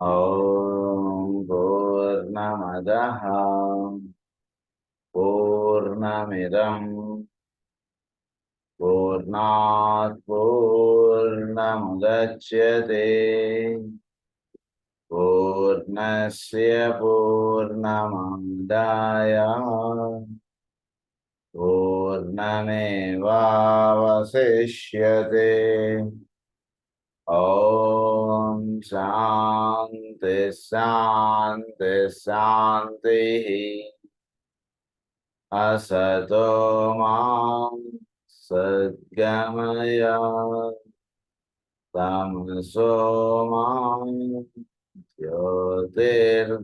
ॐ पूर्णमदः पूर्णमिदं पूर्णात् पूर्णमुदच्यते पूर्णस्य पूर्णमादाय पूर्णमेवावशिष्यते। ॐ शान्ति शान्ति शान्तिः। असतो मां सद्गमय तमसो मां ज्योतिर्गमय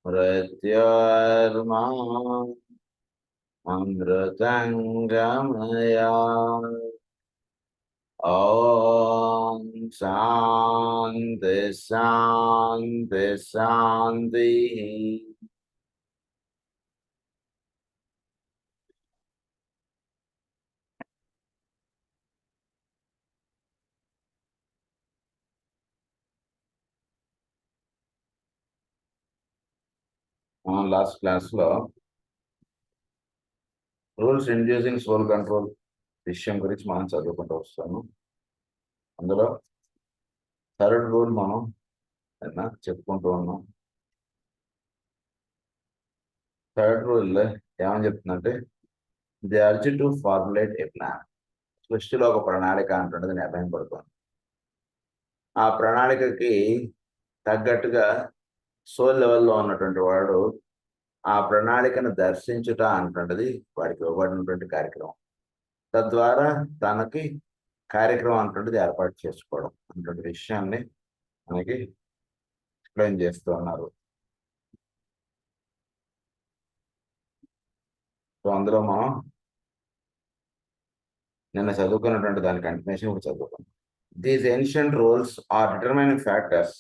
मृत्योर्मां अमृतं गमय। ॐ शान्ति शान्ति शान्तिः। లాస్ట్ క్లాస్లో రూల్స్ ఇండ్యూసింగ్ సోల్ కంట్రోల్ విషయం గురించి మనం చదువుకుంటూ వస్తాము. అందులో థర్డ్ రూల్ మనం చెప్పుకుంటూ ఉన్నాం. థర్డ్ రూల్ ఏమని చెప్తుందంటే the urge to formulate A plan. సృష్టిలో ఒక ప్రణాళిక అంటున్నది నిర్ణయింపడుతుంది. ఆ ప్రణాళికకి తగ్గట్టుగా సోల్ లెవెల్లో ఉన్నటువంటి వాడు ఆ ప్రణాళికను దర్శించుట అంటున్నది వాడికి ఇవ్వబడినటువంటి కార్యక్రమం. తద్వారా తనకి కార్యక్రమం అంటున్నది ఏర్పాటు చేసుకోవడం అటువంటి విషయాన్ని మనకి ఎక్స్ప్లెయిన్ చేస్తూ ఉన్నారు. సో అందులో మనం నిన్న చదువుకున్నటువంటి దాని కంటిన్యూషన్ ఇప్పుడు చదువుకున్నాం. These ancient rules are determining factors,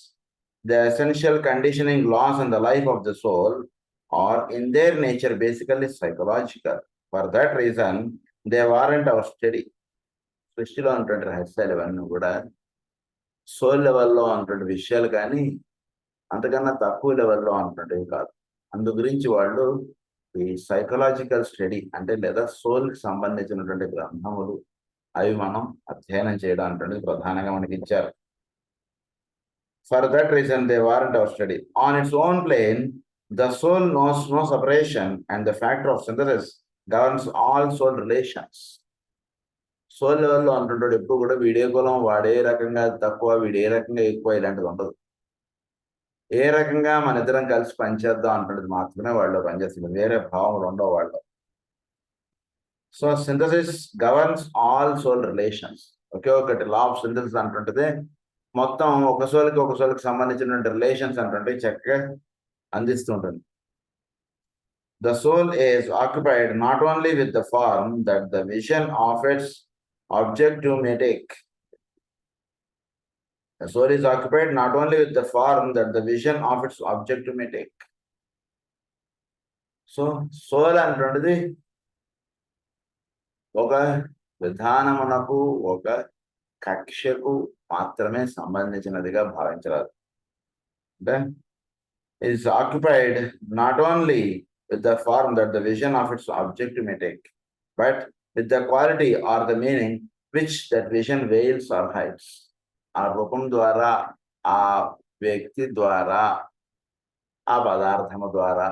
the essential conditioning laws in the life of the soul are in their nature basically psychological. For that reason they warrant our study. సృష్టిలో ఉన్నటువంటి రహస్యాలు ఇవన్నీ కూడా సోల్ లెవెల్లో ఉన్నటువంటి విషయాలు కానీ అంతకన్నా తక్కువ లెవెల్లో ఉన్నటువంటివి కాదు. అందు గురించి వాళ్ళు ఈ సైకలాజికల్ స్టడీ అంటే లేదా సోల్కి సంబంధించినటువంటి గ్రంథములు అవి మనం అధ్యయనం చేయడం అంటే ప్రధానంగా మనకి ఇచ్చారు. For that reason they warrant our study. On its own plane the soul knows no separation and the factor of synthesis governs all soul relations. Soul లెవెల్లో అంటుంటాడు ఎప్పుడు కూడా వీడే కులం వాడే రకంగా తక్కువ వీడే రకంగా ఎక్కువ ఇలాంటిది ఉండదు. ఏ రకంగా మన ఇద్దరం కలిసి పనిచేద్దాం అంటున్నది మాత్రమే వాళ్ళు పనిచేస్తుంది, వేరే భావములు ఉండవు వాళ్ళు. So synthesis governs all soul relations. ఒకే ఒకటి లా ఆఫ్ సింథసిస్ అంటుంటది మొత్తం ఒక సోల్కి సంబంధించినటువంటి రిలేషన్స్ అంటుంటే చక్కగా అందిస్తూ ఉంటుంది. The soul is occupied not only with the form that the vision of its objective may take. The soul is occupied not only with the form that the vision of its objective may take. So, soul అంటున్నది ఒక విధానమునకు ఒక కక్షకు మాత్రమే సంబంధించినదిగా భావించరాదు. అంటే it is occupied not only with the form that the vision of its objective may take, but with the quality or the meaning which that vision veils or hides. ఆ రూపం ద్వారా, ఆ వ్యక్తి ద్వారా, ఆ పదార్థము ద్వారా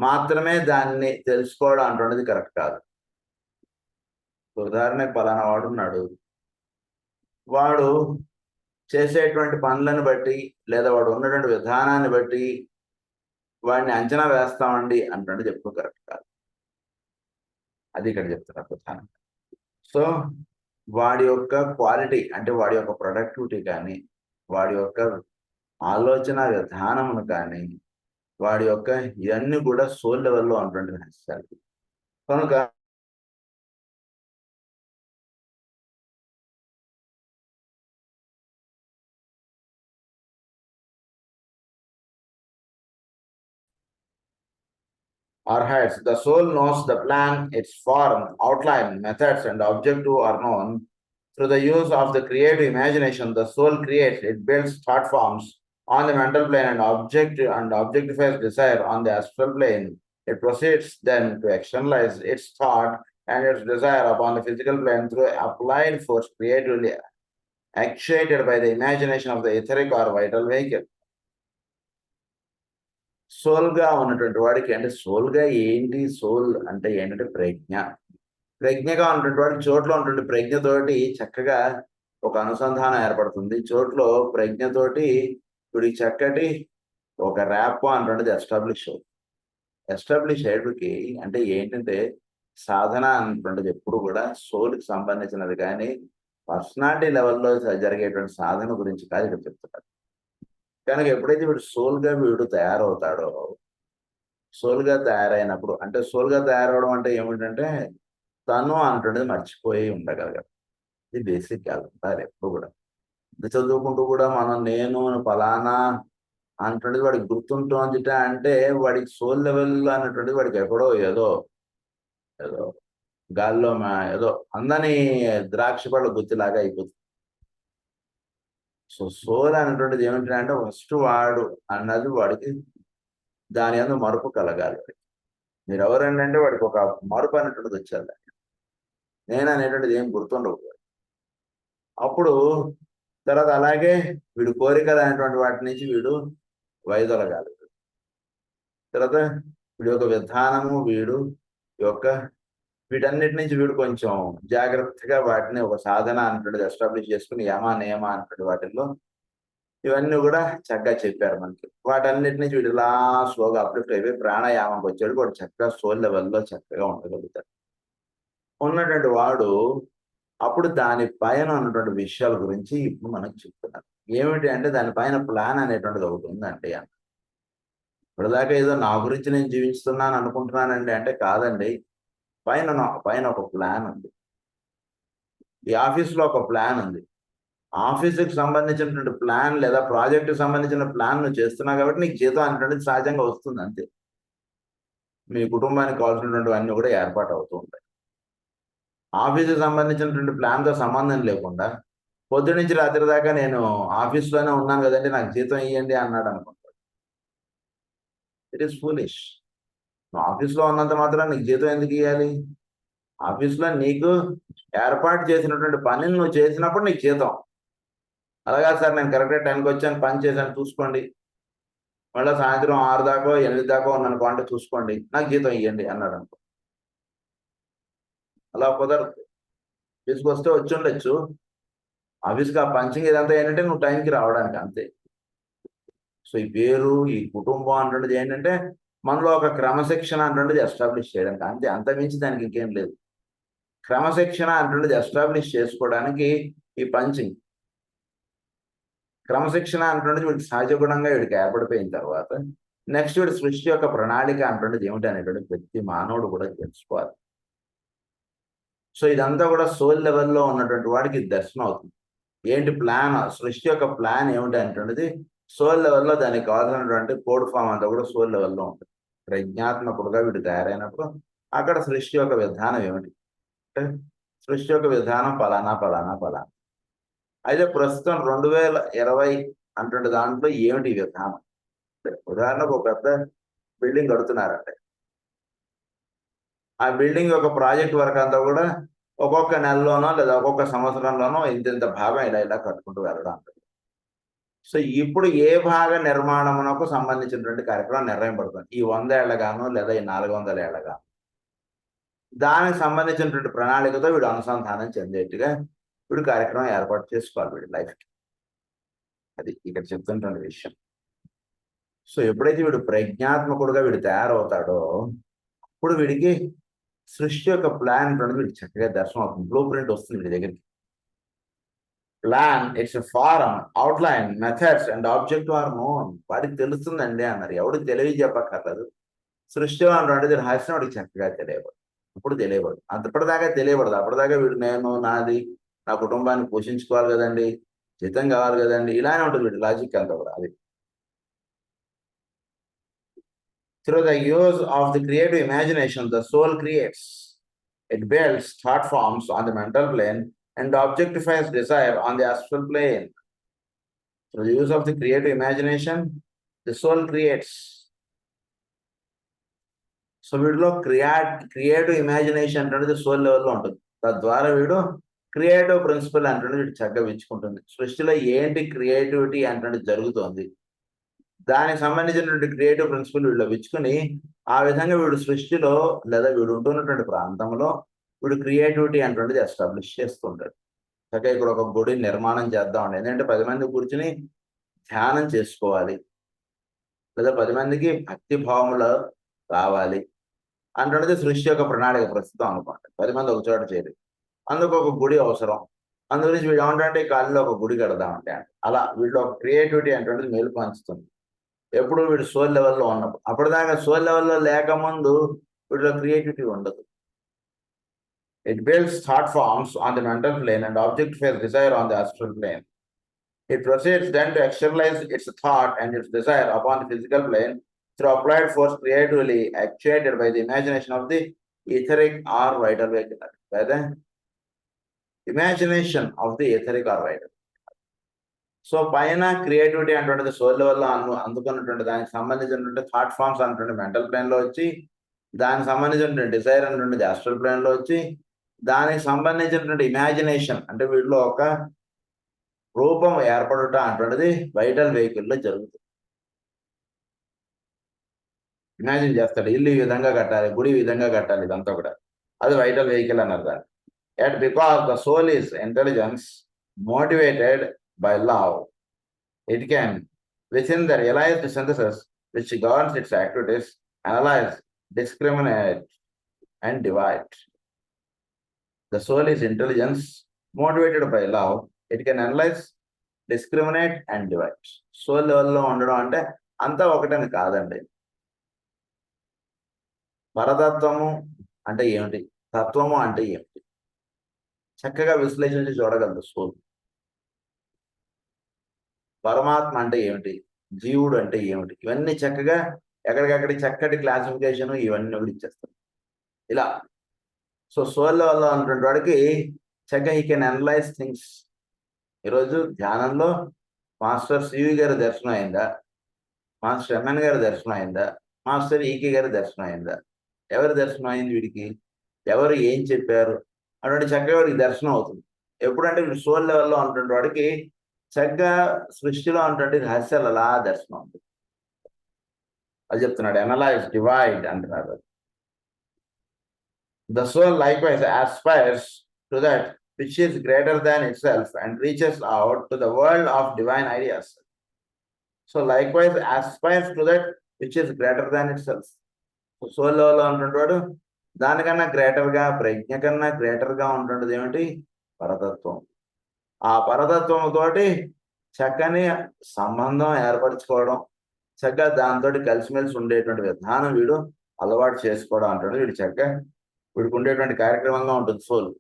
మాత్రమే దాన్ని తెలుసుకోవడం అంటున్నది కరెక్ట్ కాదు. ఉదాహరణకు పలానా వాడు ఉన్నాడు, వాడు చేసేటువంటి పనులను బట్టి లేదా వాడు ఉన్నటువంటి విధానాన్ని బట్టి వాడిని అంచనా వేస్తామండి అంటున్నది చెప్పుకో కరెక్ట్ కాదు. అది ఇక్కడ చెప్తున్నారు ప్రధానంగా. సో వాడి యొక్క క్వాలిటీ అంటే వాడి యొక్క ప్రొడక్టివిటీ కానీ, వాడి యొక్క ఆలోచన విధానమును కానీ, వాడి యొక్క ఇవన్నీ కూడా సోల్ లెవెల్లో ఉన్నటువంటి రహస్యాలు. కనుక or hides. The soul knows the plan, its form, outline, methods, and objective are known. Through the use of the creative imagination, the soul creates, it builds thought forms on the mental plane and objectifies desire on the astral plane. It proceeds then to externalize its thought and its desire upon the physical plane through applied force creatively actuated by the imagination of the etheric or vital vehicle. సోల్గా ఉన్నటువంటి వాడికి అంటే సోల్గా ఏంటి? Soul అంటే ఏంటంటే ప్రజ్ఞ. ప్రజ్ఞగా ఉన్నటువంటి వాడికి చోట్లో ఉన్నటువంటి ప్రజ్ఞతోటి చక్కగా ఒక అనుసంధానం ఏర్పడుతుంది. చోట్లో ప్రజ్ఞతోటి వీడికి చక్కటి ఒక ర్యాప్ అనేటువంటిది ఎస్టాబ్లిష్ అవుతుంది. ఎస్టాబ్లిష్ అయ్యేటికి అంటే ఏంటంటే సాధన అనేటువంటిది ఎప్పుడు కూడా సోల్కి సంబంధించినది కానీ పర్సనాలిటీ లెవెల్లో జరిగేటువంటి సాధన గురించి కాదు ఇక్కడ చెప్తున్నారు. కనుక ఎప్పుడైతే వీడు సోల్గా వీడు తయారవుతాడో, సోల్గా తయారైనప్పుడు అంటే సోల్గా తయారవడం అంటే ఏమిటంటే తను అంటున్నది మర్చిపోయి ఉండగలగాలి. ఇది బేసిక్ అంటారు ఎప్పుడు కూడా. ఇది చదువుకుంటూ కూడా మనం నేను ఫలానా అంటున్నది వాడికి గుర్తుంటుంది అంటే వాడికి సోల్ లెవెల్లో అన్నటువంటిది వాడికి ఎక్కడో ఏదో ఏదో గాల్లో ఏదో అందని ద్రాక్ష పళ్ళ గుత్తిలాగా అయిపోతుంది. సో సోల్ అనేటువంటిది ఏమిటంటే ఫస్ట్ వాడు అన్నది వాడికి దాని అందు మరుపు కలగాలి. మీరు ఎవరంటే వాడికి ఒక మరుపు అనేటువంటిది వచ్చారు. నేను అనేటువంటిది ఏం గుర్తుండవు. అప్పుడు తర్వాత అలాగే వీడు కోరికలు అనేటువంటి వాటి నుంచి వీడు వైదొలగాలి. తర్వాత వీడి యొక్క విధానము వీడు యొక్క వీటన్నిటి నుంచి వీడు కొంచెం జాగ్రత్తగా వాటిని ఒక సాధన అనేటువంటిది ఎస్టాబ్లిష్ చేసుకుని యమ నియమ అనేటువంటి వాటిల్లో ఇవన్నీ కూడా చక్కగా చెప్పారు మనకి. వాటన్నిటి నుంచి వీడు ఇలా స్లోగా అప్లిఫ్ట్ అయిపోయి ప్రాణాయామంకి వచ్చాడు వాడు చక్కగా సోల్ లెవెల్లో చక్కగా ఉండగలుగుతాడు. ఉన్నటువంటి వాడు అప్పుడు దానిపైన ఉన్నటువంటి విషయాల గురించి ఇప్పుడు మనకు చెప్తున్నారు. ఏమిటి అంటే దానిపైన ప్లాన్ అనేటువంటిది ఒకటి ఉందండి అన్న. ఇప్పటిదాకా ఏదో నా గురించి నేను జీవిస్తున్నాను అనుకుంటున్నానండి అంటే కాదండి. పైన ఒక ప్లాన్ ఉంది. ఈ ఆఫీస్లో ఒక ప్లాన్ ఉంది. ఆఫీసుకి సంబంధించినటువంటి ప్లాన్ లేదా ప్రాజెక్టుకి సంబంధించిన ప్లాన్ నువ్వు చేస్తున్నావు కాబట్టి నీకు జీతం అనేటువంటిది సహజంగా వస్తుంది అంతే. మీ కుటుంబానికి కావాల్సినటువంటి అన్నీ కూడా ఏర్పాటు అవుతూ ఉంటాయి. ఆఫీసుకి సంబంధించినటువంటి ప్లాన్తో సంబంధం లేకుండా పొద్దు నుంచి రాత్రి దాకా నేను ఆఫీస్లోనే ఉన్నాను కదండి నాకు జీతం ఇవ్వండి అన్నాడు అనుకుంటాడు. It is foolish. నువ్వు ఆఫీస్లో ఉన్నంత మాత్రం నీకు జీతం ఎందుకు ఇవ్వాలి? ఆఫీస్లో నీకు ఏర్పాటు చేసినటువంటి పనిని నువ్వు చేసినప్పుడు నీకు జీతం. అలాగా సార్ నేను కరెక్ట్గా టైంకి వచ్చాను పని చేశాను చూసుకోండి, మళ్ళీ సాయంత్రం 6 దాకా 8 దాకా ఉన్నాను అంటే చూసుకోండి నాకు జీతం ఇవ్వండి అన్నాడు అనుకో. అలా కుదరదు. ఆఫీస్కి వస్తే వచ్చి ఉండొచ్చు. ఆఫీస్కి ఆ పంచింగ్ ఇదంతా ఏంటంటే నువ్వు టైంకి రావడానికి అంతే. సో ఈ పేరు ఈ కుటుంబం అంటున్నది ఏంటంటే మనలో ఒక క్రమశిక్షణ అంటున్నది ఎస్టాబ్లిష్ చేయడానికి అంతే. అంతమించి దానికి ఇంకేం లేదు. క్రమశిక్షణ అంటున్నది ఎస్టాబ్లిష్ చేసుకోవడానికి ఈ పంచింగ్. క్రమశిక్షణ అంటున్నది వీడికి సహజ గుణంగా వీడికి ఏర్పడిపోయిన తర్వాత నెక్స్ట్ వీడి సృష్టి యొక్క ప్రణాళిక అంటున్నది ఏమిటి అనేటువంటి ప్రతి మానవుడు కూడా తెలుసుకోవాలి. సో ఇదంతా కూడా సోల్ లెవెల్లో ఉన్నటువంటి వాడికి దర్శనం అవుతుంది. ఏంటి ప్లాన్? సృష్టి యొక్క ప్లాన్ ఏమిటి అంటున్నది సోల్ లెవెల్లో దానికి కావాల్సినటువంటి కోడ్ ఫామ్ అంతా కూడా సోల్ లెవెల్లో ఉంటుంది. ప్రజ్ఞాత్మకుడుగా వీడు తయారైనప్పుడు అక్కడ సృష్టి యొక్క విధానం ఏమిటి అంటే సృష్టి యొక్క విధానం పలానా పలానా పలానా. అయితే ప్రస్తుతం 2020 అంటుండే దాంట్లో ఏమిటి విధానం? ఉదాహరణకు ఒక పెద్ద బిల్డింగ్ కడుతున్నారంటే ఆ బిల్డింగ్ యొక్క ప్రాజెక్ట్ వర్క్ అంతా కూడా ఒక్కొక్క నెలలోనో లేదా ఒక్కొక్క సంవత్సరంలోనో ఇంత భాగం ఇలా కట్టుకుంటూ వెళ్ళడం. సో ఇప్పుడు ఏ భాగ నిర్మాణమునకు సంబంధించినటువంటి కార్యక్రమం నిర్ణయింపడుతుంది. ఈ 100 ఏళ్లగానో లేదా ఈ 400 ఏళ్లగానో దానికి సంబంధించినటువంటి ప్రణాళికతో వీడు అనుసంధానం చెందేట్టుగా వీడు కార్యక్రమం ఏర్పాటు చేసుకోవాలి వీడి లైఫ్కి. అది ఇక్కడ చెప్తున్నటువంటి విషయం. సో ఎప్పుడైతే వీడు ప్రజ్ఞాత్మకుడుగా వీడు తయారవుతాడో అప్పుడు వీడికి సృష్టి యొక్క ప్లాన్ అనేది వీడికి చక్కగా దర్శనం అవుతుంది. బ్లూ ప్రింట్ వస్తుంది వీడి దగ్గరికి. Plan its form outline methods and objective are known. వాడికి తెలుస్తుందండి అన్నారు. ఎవడికి తెలియజెప్పక్కర్లేదు. సృష్టి అనేటువంటిది రహస్యం వాడికి చక్కగా తెలియబడదు. ఇప్పుడు తెలియబడదు. అప్పటిదాకా తెలియబడదు. అప్పటిదాకా వీడు నేను నాది నా కుటుంబాన్ని పోషించుకోవాలి కదండి, జీతం కావాలి కదండి, ఇలానే ఉంటుంది వీడి లాజిక్ అంతా కూడా. అది through the use of the creative imagination, the soul creates. It builds thought forms on the mental plane and objectifies desire on the astral plane. Through the use of the creative imagination, the soul creates. So వీడిలో creative imagination అనేది soul లెవెల్లో ఉంటుంది. తద్వారా వీడు creative principal అంటే వీడు చక్కగా ఎంచుకుంటుంది. సృష్టిలో ఏంటి క్రియేటివిటీ అంటే జరుగుతోంది, దానికి సంబంధించినటువంటి క్రియేటివ్ ప్రిన్సిపల్ వీళ్ళు విచ్చుకుని ఆ విధంగా వీడు సృష్టిలో లేదా వీడు ఉంటున్నటువంటి ప్రాంతంలో వీడు క్రియేటివిటీ అటువంటిది ఎస్టాబ్లిష్ చేస్తుంటాడు. చక్కగా ఇక్కడ ఒక గుడి నిర్మాణం చేద్దామండి, ఎందుకంటే 10 మంది కూర్చుని ధ్యానం చేసుకోవాలి, లేదా 10 మందికి భక్తి భావములు రావాలి అంటున్నది సృష్టి యొక్క ప్రణాళిక ప్రస్తుతం అనుకోండి. 10 మంది ఒక చోట చేరి అందుకు ఒక గుడి అవసరం. అందు గురించి వీడు ఏమంటే కాళ్ళలో ఒక గుడి కడదామంటే అలా వీళ్ళు ఒక క్రియేటివిటీ అటువంటిది మేలు పంచుతుంది ఎప్పుడు వీడు సోల్ లెవెల్లో ఉన్నప్పుడు. అప్పటిదాకా సోల్ లెవెల్లో లేకముందు వీటిలో క్రియేటివిటీ ఉండదు. It builds thought forms on the mental plane and objectifies desire on the astral plane. It proceeds then to externalize its thought and its desire upon the physical plane through applied force creatively actuated by the imagination of the etheric or vital vehicle. By the imagination of the etheric or vital. So పైన creativity అటువంటిది soul లెవెల్లో అందుకున్నటువంటి దానికి సంబంధించినటువంటి thought forms అన్నటువంటి mental ప్లేన్లో వచ్చి, దానికి సంబంధించినటువంటి డిజైర్ అన్నటువంటి ఆస్ట్రల్ ప్లేన్లో వచ్చి, దానికి సంబంధించినటువంటి ఇమాజినేషన్ అంటే వీటిలో ఒక రూపం ఏర్పడుట అటువంటిది వైటల్ వెహికల్లో జరుగుతుంది. ఇమాజిన్ చేస్తాడు, ఇల్లు ఈ విధంగా కట్టాలి, గుడి ఈ విధంగా కట్టాలి, ఇదంతా కూడా అది వైటల్ వెహికల్ అన్నారు దాన్ని. Yet because the soul is intelligence motivated by love, it can, within the realized synthesis which governs its activities, analyze, discriminate, and divide. The soul is intelligence motivated by love. It can analyze, discriminate, and divide. Soul level లో ఉండడం అంటే అంతా ఒకటని కాదండి. పరతత్వము అంటే ఏమిటి, తత్వము అంటే ఏమిటి చక్కగా విశ్లేషించి చూడగలదు సోల్. పరమాత్మ అంటే ఏమిటి, జీవుడు అంటే ఏమిటి, ఇవన్నీ చక్కగా ఎక్కడికక్కడి చక్కటి క్లాసిఫికేషన్ ఇవన్నీ కూడా ఇచ్చేస్తాం ఇలా. సో సోల్ లెవెల్లో ఉన్నటువంటి వాడికి చక్కగా హీ కెన్ అనలైజ్ థింగ్స్. ఈరోజు ధ్యానంలో మాస్టర్ సివి గారి దర్శనం అయిందా, మాస్టర్ ఎంఎన్ గారి దర్శనం అయిందా, మాస్టర్ ఈకే గారి దర్శనం అయిందా, ఎవరి దర్శనం అయింది వీడికి, ఎవరు ఏం చెప్పారు అటువంటి చక్కగా వాడికి దర్శనం అవుతుంది. ఎప్పుడంటే వీడు సోల్ లెవెల్లో ఉన్నటువంటి వాడికి చక్కగా సృష్టిలో ఉన్నటువంటి రహస్యాలు అలా దర్శనం అవుతుంది. అది చెప్తున్నాడు, అనలైజ్, డివైడ్ అంటున్నాడు. The soul likewise aspires to that which is greater than itself and reaches out to the world of divine ideas. So likewise aspires to that which is greater than itself. So soul level లో ఉన్నటువంటి వాడు దానికన్నా గ్రేటర్గా, ప్రజ్ఞ కన్నా గ్రేటర్గా ఉంటుండదు ఏమిటి, పరతత్వం. ఆ పరతత్వంతోటి చక్కని సంబంధం ఏర్పరచుకోవడం, చక్కగా దాంతో కలిసిమెలిసి ఉండేటువంటి విధానం వీడు అలవాటు చేసుకోవడం అంటాడు. వీడు చక్కగా వీడికి ఉండేటువంటి కార్యక్రమంగా ఉంటుంది soul.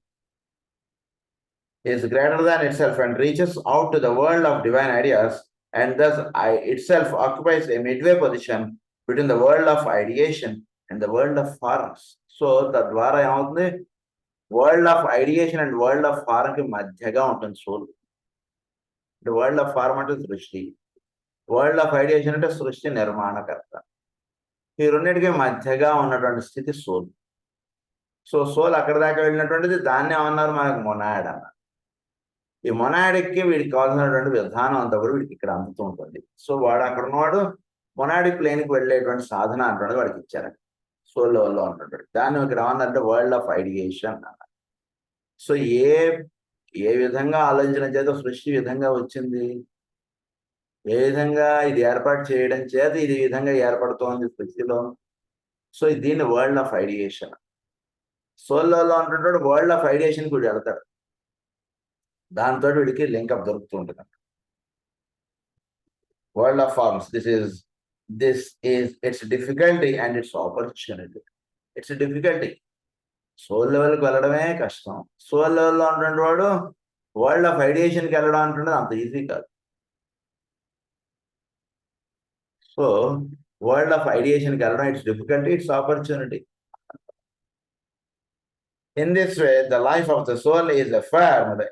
Is greater than itself and reaches out to the world of divine ideas and thus itself occupies a midway position between the world of ideation and the world of forms. So తద్వారా ఏమవుతుంది, world of ideation and world of form కి మధ్యగా ఉంటుంది soul. అంటే world of form అంటే సృష్టి, world of ideation అంటే సృష్టి నిర్మాణకర్త. ఈ రెండింటికి మధ్యగా ఉన్నటువంటి స్థితి సోల్. సో సోల్ అక్కడ దాకా వెళ్ళినటువంటిది దాన్ని ఏమన్నారు మనకు మొనాడ్ అన్నారు. ఈ మొనాడిక్కి వీడికి కావాల్సినటువంటి విధానం అంతా కూడా వీడికి ఇక్కడ అందుతూ ఉంటుంది. సో వాడు అక్కడ ఉన్నవాడు మొనాడిక్ ప్లేన్కి వెళ్ళేటువంటి సాధన అంటున్నది వాడికి ఇచ్చారు సోల్ లెవెల్లో ఉన్నటువంటి. దాన్ని ఇక్కడ ఏమన్నారంటే వరల్డ్ ఆఫ్ ఐడియేషన్ అన్నారు. సో ఏ విధంగా ఆలోచన చేత సృష్టి విధంగా వచ్చింది, ఏ విధంగా ఇది ఏర్పాటు చేయడం చేత ఇది విధంగా ఏర్పడుతోంది సృష్టిలో. సో దీన్ని వరల్డ్ ఆఫ్ ఐడియేషన్. సోల్ లెవెల్లో ఉన్నటువంటి వరల్డ్ ఆఫ్ ఐడియేషన్ కూడా వెళ్తాడు, దాంతో వీడికి లింకప్ దొరుకుతూ ఉంటుంది. World of forms, this is its difficulty and its opportunity. It's a difficulty. Soul లెవెల్కి వెళ్ళడమే కష్టం. సోల్ లెవెల్లో ఉన్నటువంటి వాడు వరల్డ్ ఆఫ్ ఐడియేషన్కి వెళ్ళడం అంటున్నది అంత ఈజీ కాదు. సో వరల్డ్ ఆఫ్ ఐడియేషన్కి వెళ్ళడం it's difficulty, it's opportunity. In this way, the life of the soul is affirmed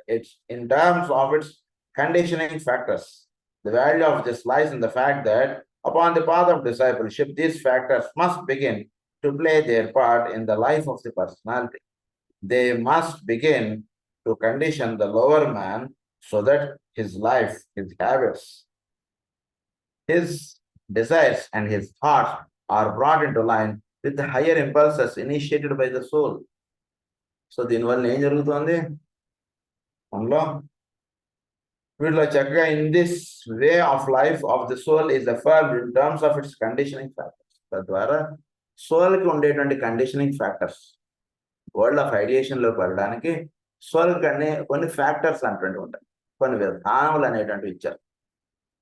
in terms of its conditioning factors. The value of this lies in the fact that upon the path of discipleship, these factors must begin to play their part in the life of the personality. They must begin to condition the lower man so that his life, his habits, his desires, and his thoughts are brought into line with the higher impulses initiated by the soul. So దీనివల్ల ఏం జరుగుతుంది మనలో వీటిలో చక్కగా in this way of life of the soul is affirmed in terms of its conditioning factors. తద్వారా సోల్కి ఉండేటువంటి conditioning factors world of ఐడియేషన్లోకి వెళ్ళడానికి సోల్కి అనే కొన్ని ఫ్యాక్టర్స్ అనేటువంటి ఉంటాయి, కొన్ని విధానములు అనేటువంటివి ఇచ్చారు.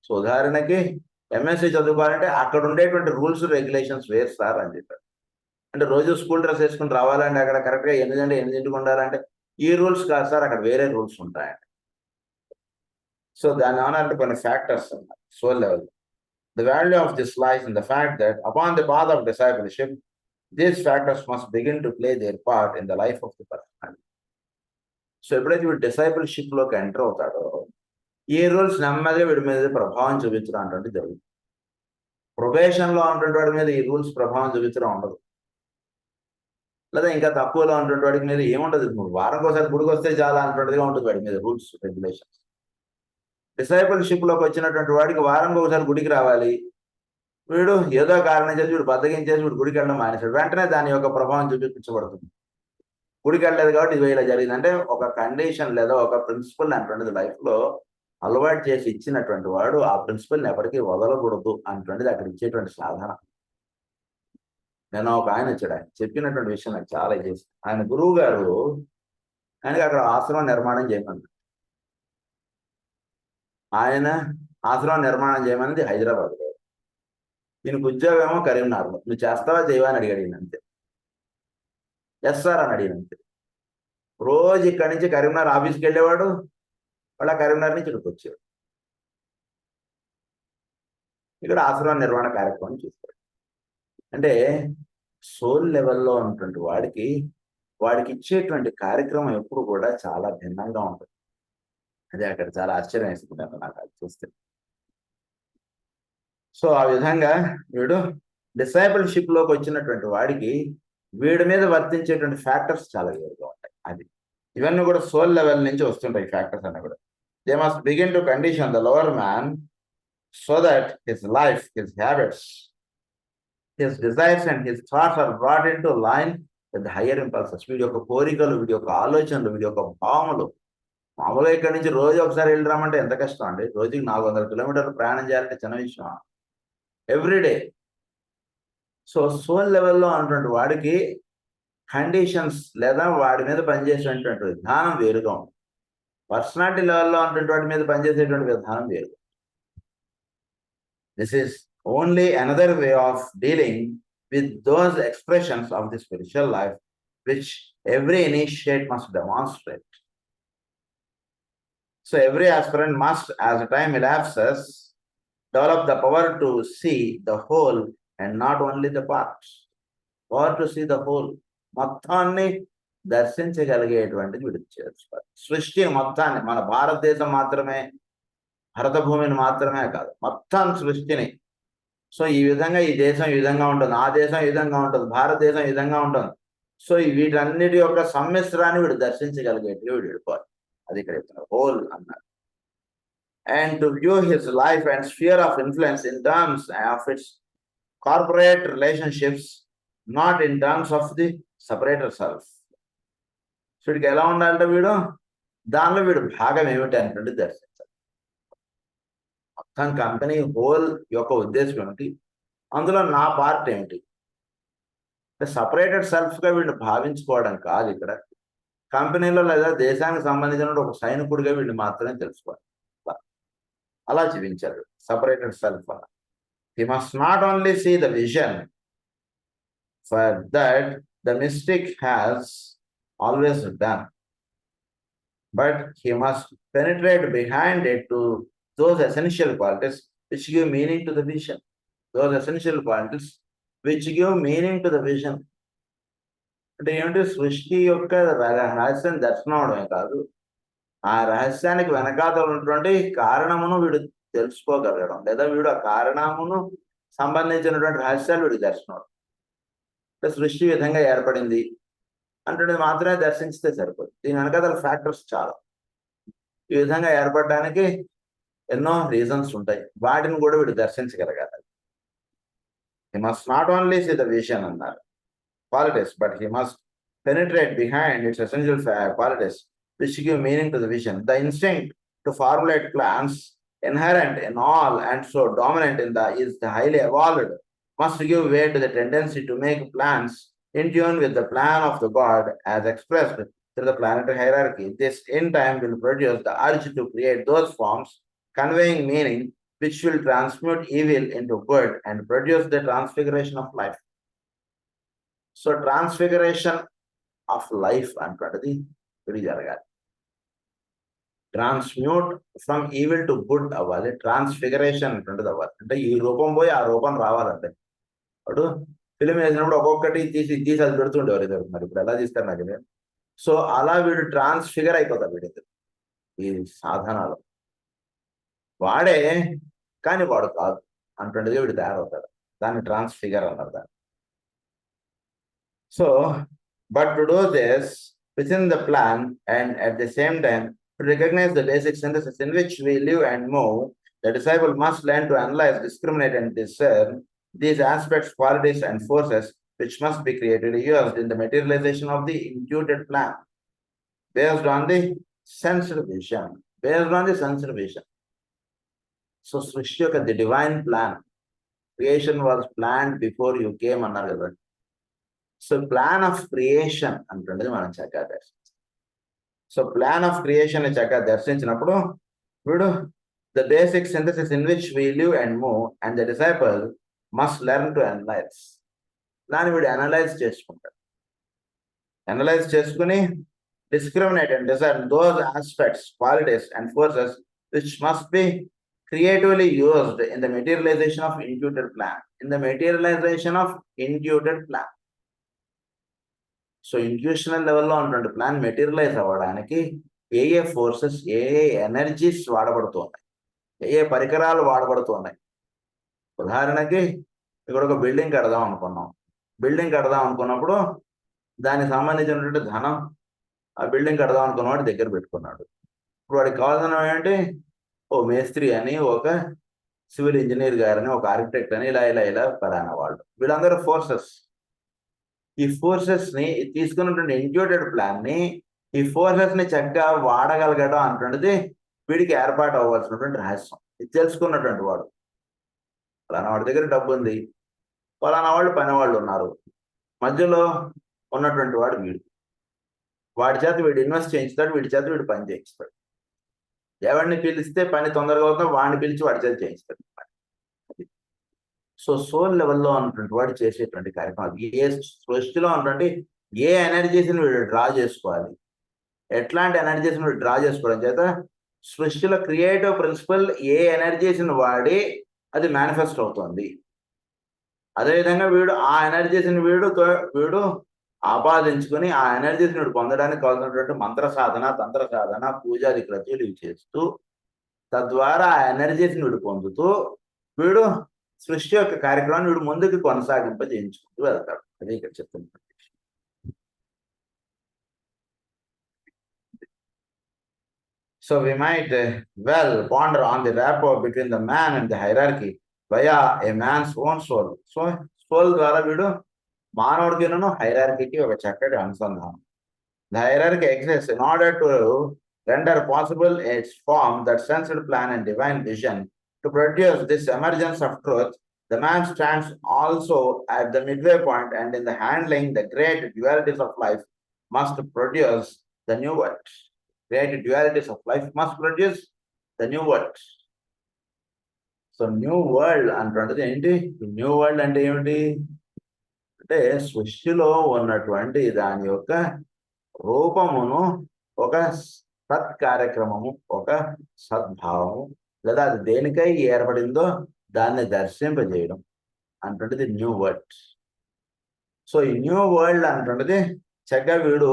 సో ఉదాహరణకి ఎంఎస్సీ చదువుకోవాలంటే అక్కడ ఉండేటువంటి రూల్స్ రెగ్యులేషన్స్ వేరు సార్ అని చెప్పారు. అంటే రోజు స్కూల్ డ్రెస్ వేసుకుని రావాలంటే అక్కడ కరెక్ట్గా 8 ఉండాలంటే ఈ రూల్స్ కాదు సార్, అక్కడ వేరే రూల్స్ ఉంటాయండి. సో దాని ఏమన్నా కొన్ని ఫ్యాక్టర్స్ ఉన్నాయి soul level. The value of this life in the fact that upon the path of discipleship these factors must begin to play their part in the life of the person. So ఎప్పుడైతే వీడు discipleship లోకి enter అవుతాడో ఈ rules నెమ్మదిగా వీడి మీద ప్రభావం చూపించడం అంటే జరుగుతుంది. ప్రొబేషన్ లో ఉన్నటువంటి వాడి మీద ఈ రూల్స్ ప్రభావం చూపించడం ఉండదు, లేదా ఇంకా తక్కువలో ఉన్నటువంటి వాడికి మీద ఏముంటది, వారం ఒకసారి గుడికి వస్తే చాలా అన్నట్టుగా ఉంటుంది వాడి మీద రూల్స్ రెగ్యులేషన్స్. డిసైపుల్షిప్ లోకి వచ్చినటువంటి వాడికి వారం ఒకసారి గుడికి రావాలి, వీడు ఏదో కారణం చేసి వీడు బద్దగించేసి వీడు గుడికి వెళ్ళడం మానేసాడు, వెంటనే దాని యొక్క ప్రభావం చూపించబడుతుంది. గుడికి వెళ్ళలేదు కాబట్టి ఇది ఇలా జరిగింది అంటే ఒక కండిషన్ లేదా ఒక ప్రిన్సిపల్ అనేటువంటిది లైఫ్ లో అలవాటు చేసి ఇచ్చినటువంటి వాడు ఆ ప్రిన్సిపల్ని ఎప్పటికీ వదలకూడదు అనేటువంటిది అక్కడ ఇచ్చేటువంటి సాధన. నేను ఒక ఆయన వచ్చాడు, ఆయన చెప్పినటువంటి విషయం నాకు చాలా చేసి, ఆయన గురువు గారు ఆయనకి అక్కడ ఆశ్రమం నిర్మాణం చేయమన్నారు. ఆయన ఆశ్రమం నిర్మాణం చేయమన్నది హైదరాబాద్ లో, దీనికి ఉద్యోగం ఏమో కరీంనగర్లో. నువ్వు చేస్తావా చేయవా అని అడిగాడు అంతే. ఎస్ సార్ అని అడిగిన అంతే. రోజు ఇక్కడి నుంచి కరీంనగర్ ఆఫీస్కి వెళ్ళేవాడు, వాళ్ళ కరీంనగర్ నుంచి ఇక్కడికి వచ్చేవాడు, ఇక్కడ ఆశ్రమం నిర్మాణ కార్యక్రమం చేస్తాడు. అంటే సోల్ లెవెల్లో ఉన్నటువంటి వాడికి ఇచ్చేటువంటి కార్యక్రమం ఎప్పుడు కూడా చాలా భిన్నంగా ఉంటుంది. అదే అక్కడ చాలా ఆశ్చర్యం వేసుకుంటాను నాకు అది చూస్తే. సో ఆ విధంగా వీడు డిసైపుల్షిప్ లోకి వచ్చినటువంటి వాడికి వీడి మీద వర్తించేటువంటి ఫ్యాక్టర్స్ చాలా వేరుగా ఉంటాయి. అది ఇవన్నీ కూడా సోల్ లెవెల్ నుంచి వస్తుంటాయి ఫ్యాక్టర్స్ అన్నీ కూడా. They must begin to condition the lower man so that his life, his habits, his desires and his thoughts are brought into line with the higher impulses. వీడి యొక్క కోరికలు, వీడి యొక్క ఆలోచనలు, వీడి యొక్క భావములు. మామూలుగా ఇక్కడి నుంచి రోజు ఒకసారి వెళ్ళి రామంటే ఎంత కష్టం అండి. రోజుకి 400 కిలోమీటర్లు ప్రయాణం చేయాలంటే చిన్న విషయం, ఎవ్రీడే. సో సోల్ లెవెల్లో ఉన్నటువంటి వాడికి కండిషన్స్ లేదా వాడి మీద పనిచేసేటువంటి విధానం వేరుగా ఉంటుంది. పర్సనాలిటీ లెవెల్లో ఉన్నటువంటి వాడి మీద పనిచేసేటువంటి విధానం వేరు. This is only another way of dealing with those expressions of the spiritual life which every initiate must demonstrate. So every aspirant must, as time elapses, develop the power to see the whole and not only the parts. Power to see the whole. మొత్తాన్ని దర్శించగలిగేటువంటిది విడిచేస్తారు. సృష్టి మొత్తాన్ని, మన భారతదేశం మాత్రమే, భరత భూమిని మాత్రమే కాదు, మొత్తం సృష్టిని. సో ఈ విధంగా ఈ దేశం ఈ విధంగా ఉంటుంది, ఆ దేశం ఈ విధంగా ఉంటుంది, భారతదేశం ఈ విధంగా ఉంటుంది. సో వీటన్నిటి యొక్క సమ్మిశ్రాన్ని వీడు దర్శించగలిగేట్టుగా వీడు వెళ్ళిపోవాలి. అది ఇక్కడ చెప్తున్నారు హోల్ అన్నారు. And to view his life and sphere of influence in terms of it's corporate relationships, not in terms of the separator self. So వీడికి ఎలా ఉండాలంటే వీడు దానిలో వీడు భాగం ఏమిటి అనేటువంటి దర్శించాలి. మొత్తం కంపెనీ హోల్ యొక్క ఉద్దేశం ఏమిటి, అందులో నా పార్ట్ ఏమిటి. సపరేటెడ్ సెల్ఫ్గా వీడిని భావించుకోవడం కాదు, ఇక్కడ కంపెనీలో లేదా దేశానికి సంబంధించిన ఒక సైనికుడిగా వీడిని మాత్రమే తెలుసుకోవాలి. అలా జీవించాడు సపరేటెడ్ సెల్ఫ్ అలా. He must not only see the vision for that the mistake has always done, but he must penetrate behind it to those essential qualities which give meaning to the vision. Those essential qualities which give meaning to the vision. అంటే ఏమిటి? సృష్టి యొక్క రహస్యం దర్శనం అవడమే కాదు, ఆ రహస్యానికి వెనకాతల ఉన్నటువంటి కారణమును వీడు తెలుసుకోగలగడం, లేదా వీడు ఆ కారణమును సంబంధించినటువంటి రహస్యాలు వీడికి దర్శనం అవడం. అంటే సృష్టి ఈ విధంగా ఏర్పడింది అంటే మాత్రమే దర్శించితే సరిపోదు, దీని వెనకాతల ఫ్యాక్టర్స్ చాలా. ఈ విధంగా ఏర్పడడానికి ఎన్నో రీజన్స్ ఉంటాయి, వాటిని కూడా వీడు దర్శించగలగాలి. He must not only see the vision అన్నారు qualities, but he must penetrate behind its essential qualities which give meaning to the vision. The instinct to formulate plans inherent in all and so dominant in the is the highly evolved must give way to the tendency to make plans in tune with the plan of the God as expressed through the planetary hierarchy. This in time will produce the urge to create those forms conveying meaning which will transmute evil into good and produce the transfiguration of life. So transfiguration of life అంటున్నది ఇది జరగాలి. ట్రాన్స్మ్యూట్ from evil to good అవ్వాలి, transfiguration అంటున్నది అవ్వాలి. అంటే ఈ రూపం పోయి ఆ రూపం రావాలంటే అప్పుడు ఫిలిం వేసినప్పుడు ఒక్కొక్కటి తీసి అది పెడుతుండేవారు ఇద్దరు, మరి ఇప్పుడు ఎలా తీస్తారు నాకు తెలియదు. సో అలా వీడు ట్రాన్స్ఫిగర్ అయిపోతాడు వీడిద్దరు ఈ సాధనాలు వాడే, కానీ వాడు కాదు అంటున్నది వీడు తయారవుతాడు, దాన్ని ట్రాన్స్ఫిగర్ అన్నారు దాన్ని. So, but to do this within the plan and at the same time to recognize the basic synthesis in which we live and move, the disciple must learn to analyze, discriminate, and discern these aspects, qualities, and forces which must be creatively used in the materialization of the intuited plan based on the sensed vision. Based on the sensed vision. So, Srishti యొక్క the divine plan, creation was planned before you came అన్నారు కదా. So plan of creation అంటుండేది మనం చక్కగా దర్శించాలి. So plan of creation చక్కగా దర్శించినప్పుడు వీడు the basic synthesis in which we live and move and the disciple must learn to analyse. దాన్ని వీడు అనలైజ్ చేసుకుంటాడు. అనలైజ్ చేసుకుని discriminate and decide those aspects, qualities and forces which must be creatively used in the materialization of intuited plan. In the materialization of intuited plan. So intuitional లెవెల్లో ఉన్నటువంటి plan materialise అవ్వడానికి ఏ forces, ఏ energies వాడబడుతున్నాయి, ఏ పరికరాలు వాడబడుతున్నాయి. ఉదాహరణకి ఇక్కడ ఒక building కడదాం అనుకున్నాం. బిల్డింగ్ కడదాం అనుకున్నప్పుడు దానికి సంబంధించినటువంటి ధనం ఆ బిల్డింగ్ కడదాం అనుకున్నవాడు దగ్గర పెట్టుకున్నాడు. ఇప్పుడు వాడికి కావాల్సిన ఏంటి? ఓ మేస్త్రి అని, ఒక సివిల్ ఇంజనీర్ గారని, ఒక ఆర్కిటెక్ట్ అని, ఇలా పలానా వాళ్ళు, వీళ్ళందరూ ఫోర్సెస్. ఈ ఫోర్సెస్ ని తీసుకున్నటువంటి ఇంట్యూటెడ్ ప్లాన్ ని, ఈ ఫోర్సెస్ ని చక్కగా వాడగలగడం అంటున్నది వీడికి ఏర్పాటు అవ్వాల్సినటువంటి రహస్యం. ఇది తెలుసుకున్నటువంటి వాడు, పలానా వాడి దగ్గర డబ్బు ఉంది, పలానా వాళ్ళు పని వాళ్ళు ఉన్నారు, మధ్యలో ఉన్నటువంటి వాడు వీడు. వాడి చేత వీడు ఇన్వెస్ట్ చేయిస్తాడు, వీడి చేత వీడు పని చేయిస్తాడు. ఎవరిని పిలిస్తే పని తొందరగా అవుతుందో వాడిని పిలిచి వాడి చేత చేయిస్తాడు. సో సోల్ లెవెల్లో ఉన్నటువంటి వాడు చేసేటువంటి కార్యక్రమాలు, ఏ సృష్టిలో ఉన్నటువంటి ఏ ఎనర్జీస్ని వీడు డ్రా చేసుకోవాలి, ఎట్లాంటి ఎనర్జీస్ని వీడు డ్రా చేసుకోవడం చేత సృష్టిలో క్రియేటివ్ ప్రిన్సిపల్ ఏ ఎనర్జీస్ని వాడి అది మేనిఫెస్ట్ అవుతుంది. అదేవిధంగా వీడు ఆ ఎనర్జీస్ని వీడు ఆపాదించుకుని ఆ ఎనర్జీస్ని వీడు పొందడానికి కావాల్సినటువంటి మంత్ర సాధన, తంత్ర సాధన, పూజాది క్రతువులు చేస్తూ తద్వారా ఆ ఎనర్జీస్ని వీడు పొందుతూ వీడు సృష్టి యొక్క కార్యక్రమాన్ని వీడు ముందుకు కొనసాగింపజేయించుకుంటూ వెళ్తాడు. అదే ఇక్కడ చెప్తున్నా. So we might well ponder on the rapport between the man and the hierarchy via a man's own soul. So soul ద్వారా వీడు మానవుడికిను హైరార్కీకి ఒక చక్కటి అనుసంధానం. The hierarchy exists in order to render possible its form, that sensed plan and divine vision. To produce this emergence of truth, the man stands also at the midway point, and in the handling the great dualities of life must produce the new world. Great dualities of life must produce the new world. So new world అంటున్నది ఏంటి? New world అంటే ఏమిటి? అంటే సృష్టిలో ఉన్నటువంటి దాని యొక్క రూపమును ఒక సత్కార్యక్రమము, ఒక సద్భావము, లేదా అది దేనికై ఏర్పడిందో దాన్ని దర్శింపజేయడం అంటుంటది న్యూ వరల్డ్. సో ఈ న్యూ వరల్డ్ అంటుంటది చక్కగా వీడు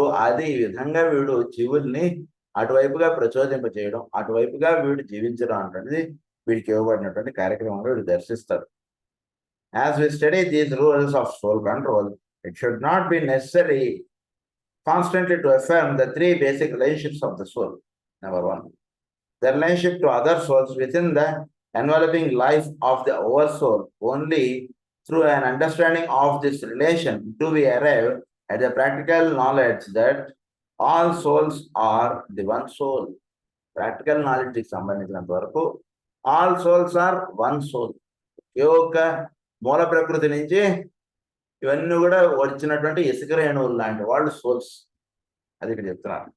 ఈ విధంగా వీడు జీవుల్ని అటువైపుగా ప్రచోదింపజేయడం, అటువైపుగా వీడు జీవించడం అంటే వీడికి ఇవ్వబడినటువంటి కార్యక్రమంలో వీడు దర్శిస్తాడు. As we study these rules of soul control, it should not be necessary constantly to affirm the three basic relationships of the soul. Number one, the relationship to other souls within the enveloping life of the oversoul. Only through an understanding of this relation do we arrive at the practical knowledge that all souls are the one soul. Practical knowledge కి సంబంధించినంత వరకు all souls are one soul. ఈ యొక్క మూల ప్రకృతి నుంచి ఇవన్నీ కూడా వచ్చినటువంటి ఇసుక రేణువులు లాంటి వాళ్ళు సోల్స్. అది ఇక్కడ చెప్తున్నారు.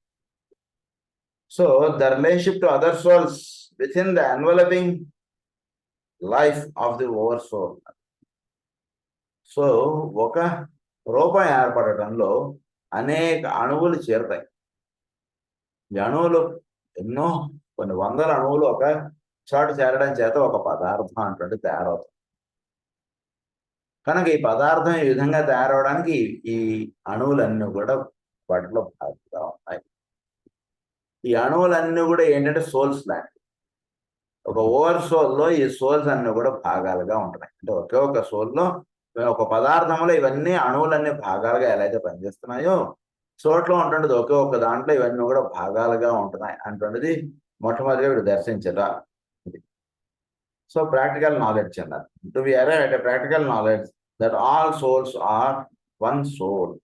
So the relationship to other souls with in the enveloping life of the over soul. So ఒక రూపం ఏర్పడటంలో అనేక అణువులు చేరుతాయి. ఈ అణువులు ఎన్నో కొన్ని వందల అణువులు ఒక చోట చేరడం చేత ఒక పదార్థం అంటే తయారవుతుంది. కనుక ఈ పదార్థం ఈ విధంగా తయారవడానికి ఈ అణువులన్నీ కూడా వాటిలో భాగంగా ఉన్నాయి. ఈ అణువులన్నీ కూడా ఏంటంటే సోల్స్ లాంటి. ఒక ఓవర్ సోల్లో ఈ సోల్స్ అన్ని కూడా భాగాలుగా ఉంటున్నాయి. అంటే ఒకే ఒక సోల్లో ఒక పదార్థంలో ఇవన్నీ అణువులన్నీ భాగాలుగా ఎలా అయితే పనిచేస్తున్నాయో చోట్లో ఉంటుండదు ఒకే ఒక దాంట్లో ఇవన్నీ కూడా భాగాలుగా ఉంటున్నాయి అంటున్నది మొట్టమొదటిగా వీడు దర్శించరా. సో ప్రాక్టికల్ నాలెడ్జ్ అన్నారు. To be arrive at a practical knowledge that all souls are one soul.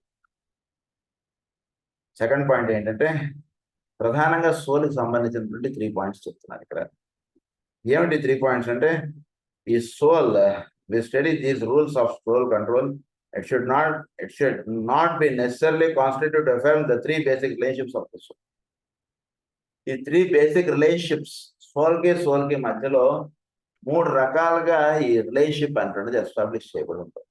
Second point ఏంటంటే ప్రధానంగా సోల్కి సంబంధించినటువంటి 3 పాయింట్స్ చెప్తున్నారు ఇక్కడ. ఏమిటి 3 పాయింట్స్ అంటే ఈ soul we study these rules of soul control, it should not be necessarily constituted to affirm the 3 basic relationships of the soul. ఈ 3 basic relationships soul కి మధ్యలో 3 రకాలుగా ఈ రిలేషన్షిప్ అంటున్నది ఎస్టాబ్లిష్ చేయబడి ఉంటుంది.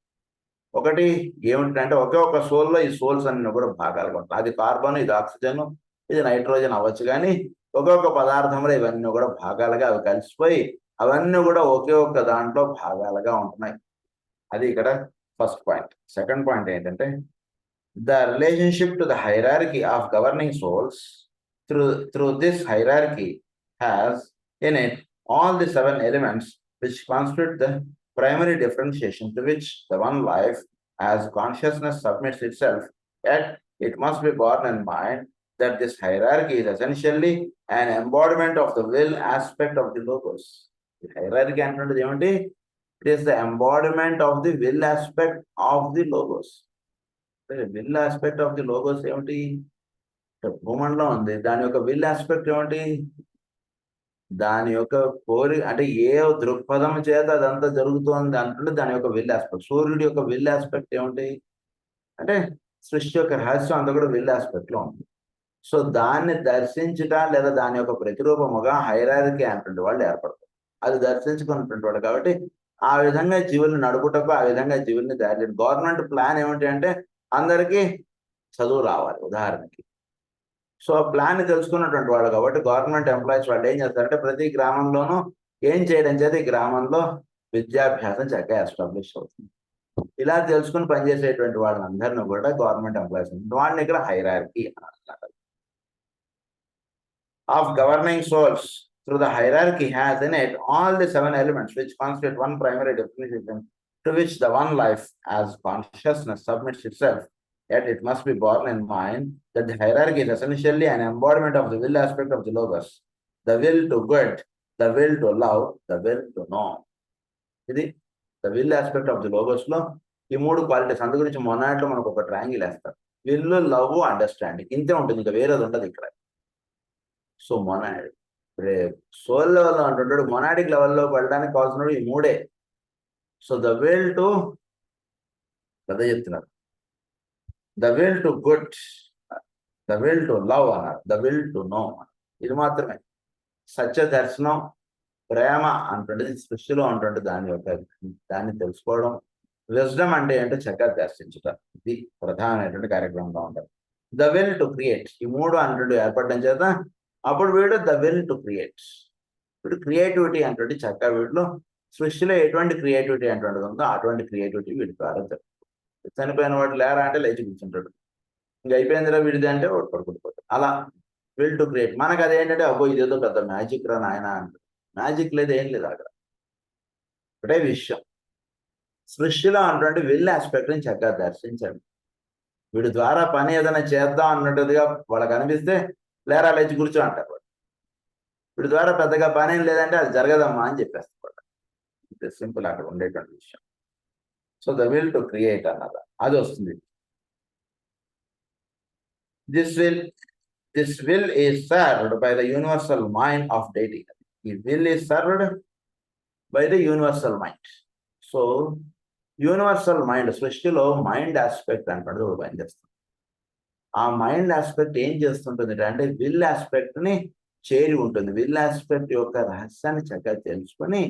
ఒకటి ఏమిటంటే ఒకే ఒక సోల్లో ఈ సోల్స్ అన్ని కూడా భాగాలుగా ఉంటాయి. అది కార్బన్, ఇది ఆక్సిజన్, ఇది నైట్రోజన్ అవ్వచ్చు. కానీ ఒక్కొక్క పదార్థంలో ఇవన్నీ కూడా భాగాలుగా అవి కలిసిపోయి అవన్నీ కూడా ఒకే ఒక్క దాంట్లో భాగాలుగా ఉంటున్నాయి. అది ఇక్కడ ఫస్ట్ పాయింట్. సెకండ్ పాయింట్ ఏంటంటే the relationship to the hierarchy of governing souls through this hierarchy has in it all the 7 elements which constitute the primary differentiation to which the one life as consciousness submits itself. Yet it must be borne in mind that this hierarchy is essentially an embodiment of the will aspect of the logos. The hierarchy అంటున్నది ఏమిటి? It is the embodiment of the will aspect of the logos. The will aspect of the logos ఏమిటి? భూమండలం ఉంది, దాని యొక్క will aspect ఏమిటి? దాని యొక్క కోరి అంటే ఏ దృక్పథం చేత అదంతా జరుగుతోంది అంటుంటే దాని యొక్క విల్ ఆస్పెక్ట్. సూర్యుడి యొక్క విల్ ఆస్పెక్ట్ ఏమిటి అంటే సృష్టి యొక్క రహస్యం అంతా కూడా విల్ ఆస్పెక్ట్ లో ఉంది. సో దాన్ని దర్శించుట లేదా దాని యొక్క ప్రతిరూపముగా హైరార్కీ అంటుండే వాళ్ళు ఏర్పడతారు. అది దర్శించుకున్నటువంటి వాళ్ళు కాబట్టి ఆ విధంగా జీవుల్ని నడుపుటకు ఆ విధంగా జీవుల్ని తయారు చేయడం. గవర్నమెంట్ ప్లాన్ ఏమిటి అంటే అందరికీ చదువు రావాలి ఉదాహరణకి. సో ప్లాన్ తెలుసుకున్నటువంటి వాళ్ళు కాబట్టి గవర్నమెంట్ ఎంప్లాయీస్ వాళ్ళు ఏం చేస్తారంటే ప్రతి గ్రామంలోనూ ఏం చేయడం చేత ఈ గ్రామంలో విద్యాభ్యాసం చక్కగా ఎస్టాబ్లిష్ అవుతుంది. ఇలా తెలుసుకుని పనిచేసేటువంటి వాళ్ళందరినీ కూడా గవర్నమెంట్ ఎంప్లాయీస్ వాళ్ళని ఇక్కడ హైరార్కీ అన్నారు. Of governing souls through the hierarchy has in it all the 7 elements which constitute one primary definition to which the one life as consciousness submits itself. Yet it must be borne in mind that the hierarchy is essentially an embodiment of the will aspect of the logos, the will to good, the will to love, the will to know. ఇది the will aspect of the logos లో ఈ 3 qualities. అందు గురించి మొనాట్లో మనకు ఒక triangle వేస్తారు. Will, love, understanding ఇంతే ఉంటుంది, ఇంకా వేరేది ఉండదు ఇక్కడ. సో మొనాడ్ సోల్ లెవెల్లో అంటుంటాడు, మొనాడిక్ లెవెల్లో పడడానికి కావాల్సిన ఈ 3. సో ద విల్ టు కథ చెప్తున్నారు, the will to good, the will to love అన్నారు, ద విల్ టు నో. ఇది మాత్రమే సత్య దర్శనం, ప్రేమ అంటుండేది సృష్టిలో ఉంటుంది. దాన్ని తెలుసుకోవడం. విజ్డమ్ అంటే ఏంటో చక్కగా దర్శించుట. ఇది ప్రధానమైనటువంటి కార్యక్రమంగా ఉంటుంది. ద విల్ టు క్రియేట్, ఈ 3 అంటుండే ఏర్పడడం చేత అప్పుడు వీడు ద విల్ టు క్రియేట్. వీడు క్రియేటివిటీ అంటే చక్కగా వీటిలో సృష్టిలో ఎటువంటి క్రియేటివిటీ అంటుండదు ఉందో అటువంటి క్రియేటివిటీ వీడి ద్వారా జరుగుతుంది. చనిపోయిన వాడు లేరా అంటే లేచి కూర్చుంటాడు. ఇంకా అయిపోయిందిరా వీడిది అంటే వాడు పడుకుంటుపోతాడు. అలా విల్ టు క్రియేట్. మనకు అదేంటంటే అబ్బో ఇదేదో పెద్ద మ్యాజిక్ రా నాయన అంటారు. మ్యాజిక్ లేదు, ఏం లేదు అక్కడ. ఒకటే విషయం, సృష్టిలో అన్నటువంటి విల్ ఆస్పెక్ట్ ని చక్కగా దర్శించండి. వీడి ద్వారా పని ఏదైనా చేద్దాం అన్నట్టుగా వాళ్ళకి అనిపిస్తే లేరా లేచి కూర్చో అంటారు. వీడి ద్వారా పెద్దగా పని ఏం లేదంటే అది జరగదమ్మా అని చెప్పేస్తారు. ఇట్ సింపుల్ అక్కడ ఉండేటువంటి విషయం. So the will to create అన్నది అది వస్తుంది. This will is served by the universal mind of deity. The will is served by the universal mind. So universal mind సృష్టిలో మైండ్ ఆస్పెక్ట్ అంటాడు ఒకటి పనిచేస్తుంది. ఆ మైండ్ ఆస్పెక్ట్ ఏం చేస్తుంటుంది అంటే విల్ ఆస్పెక్ట్ ని చేరి ఉంటుంది. విల్ ఆస్పెక్ట్ యొక్క రహస్యాన్ని చక్కగా తెలుసుకొని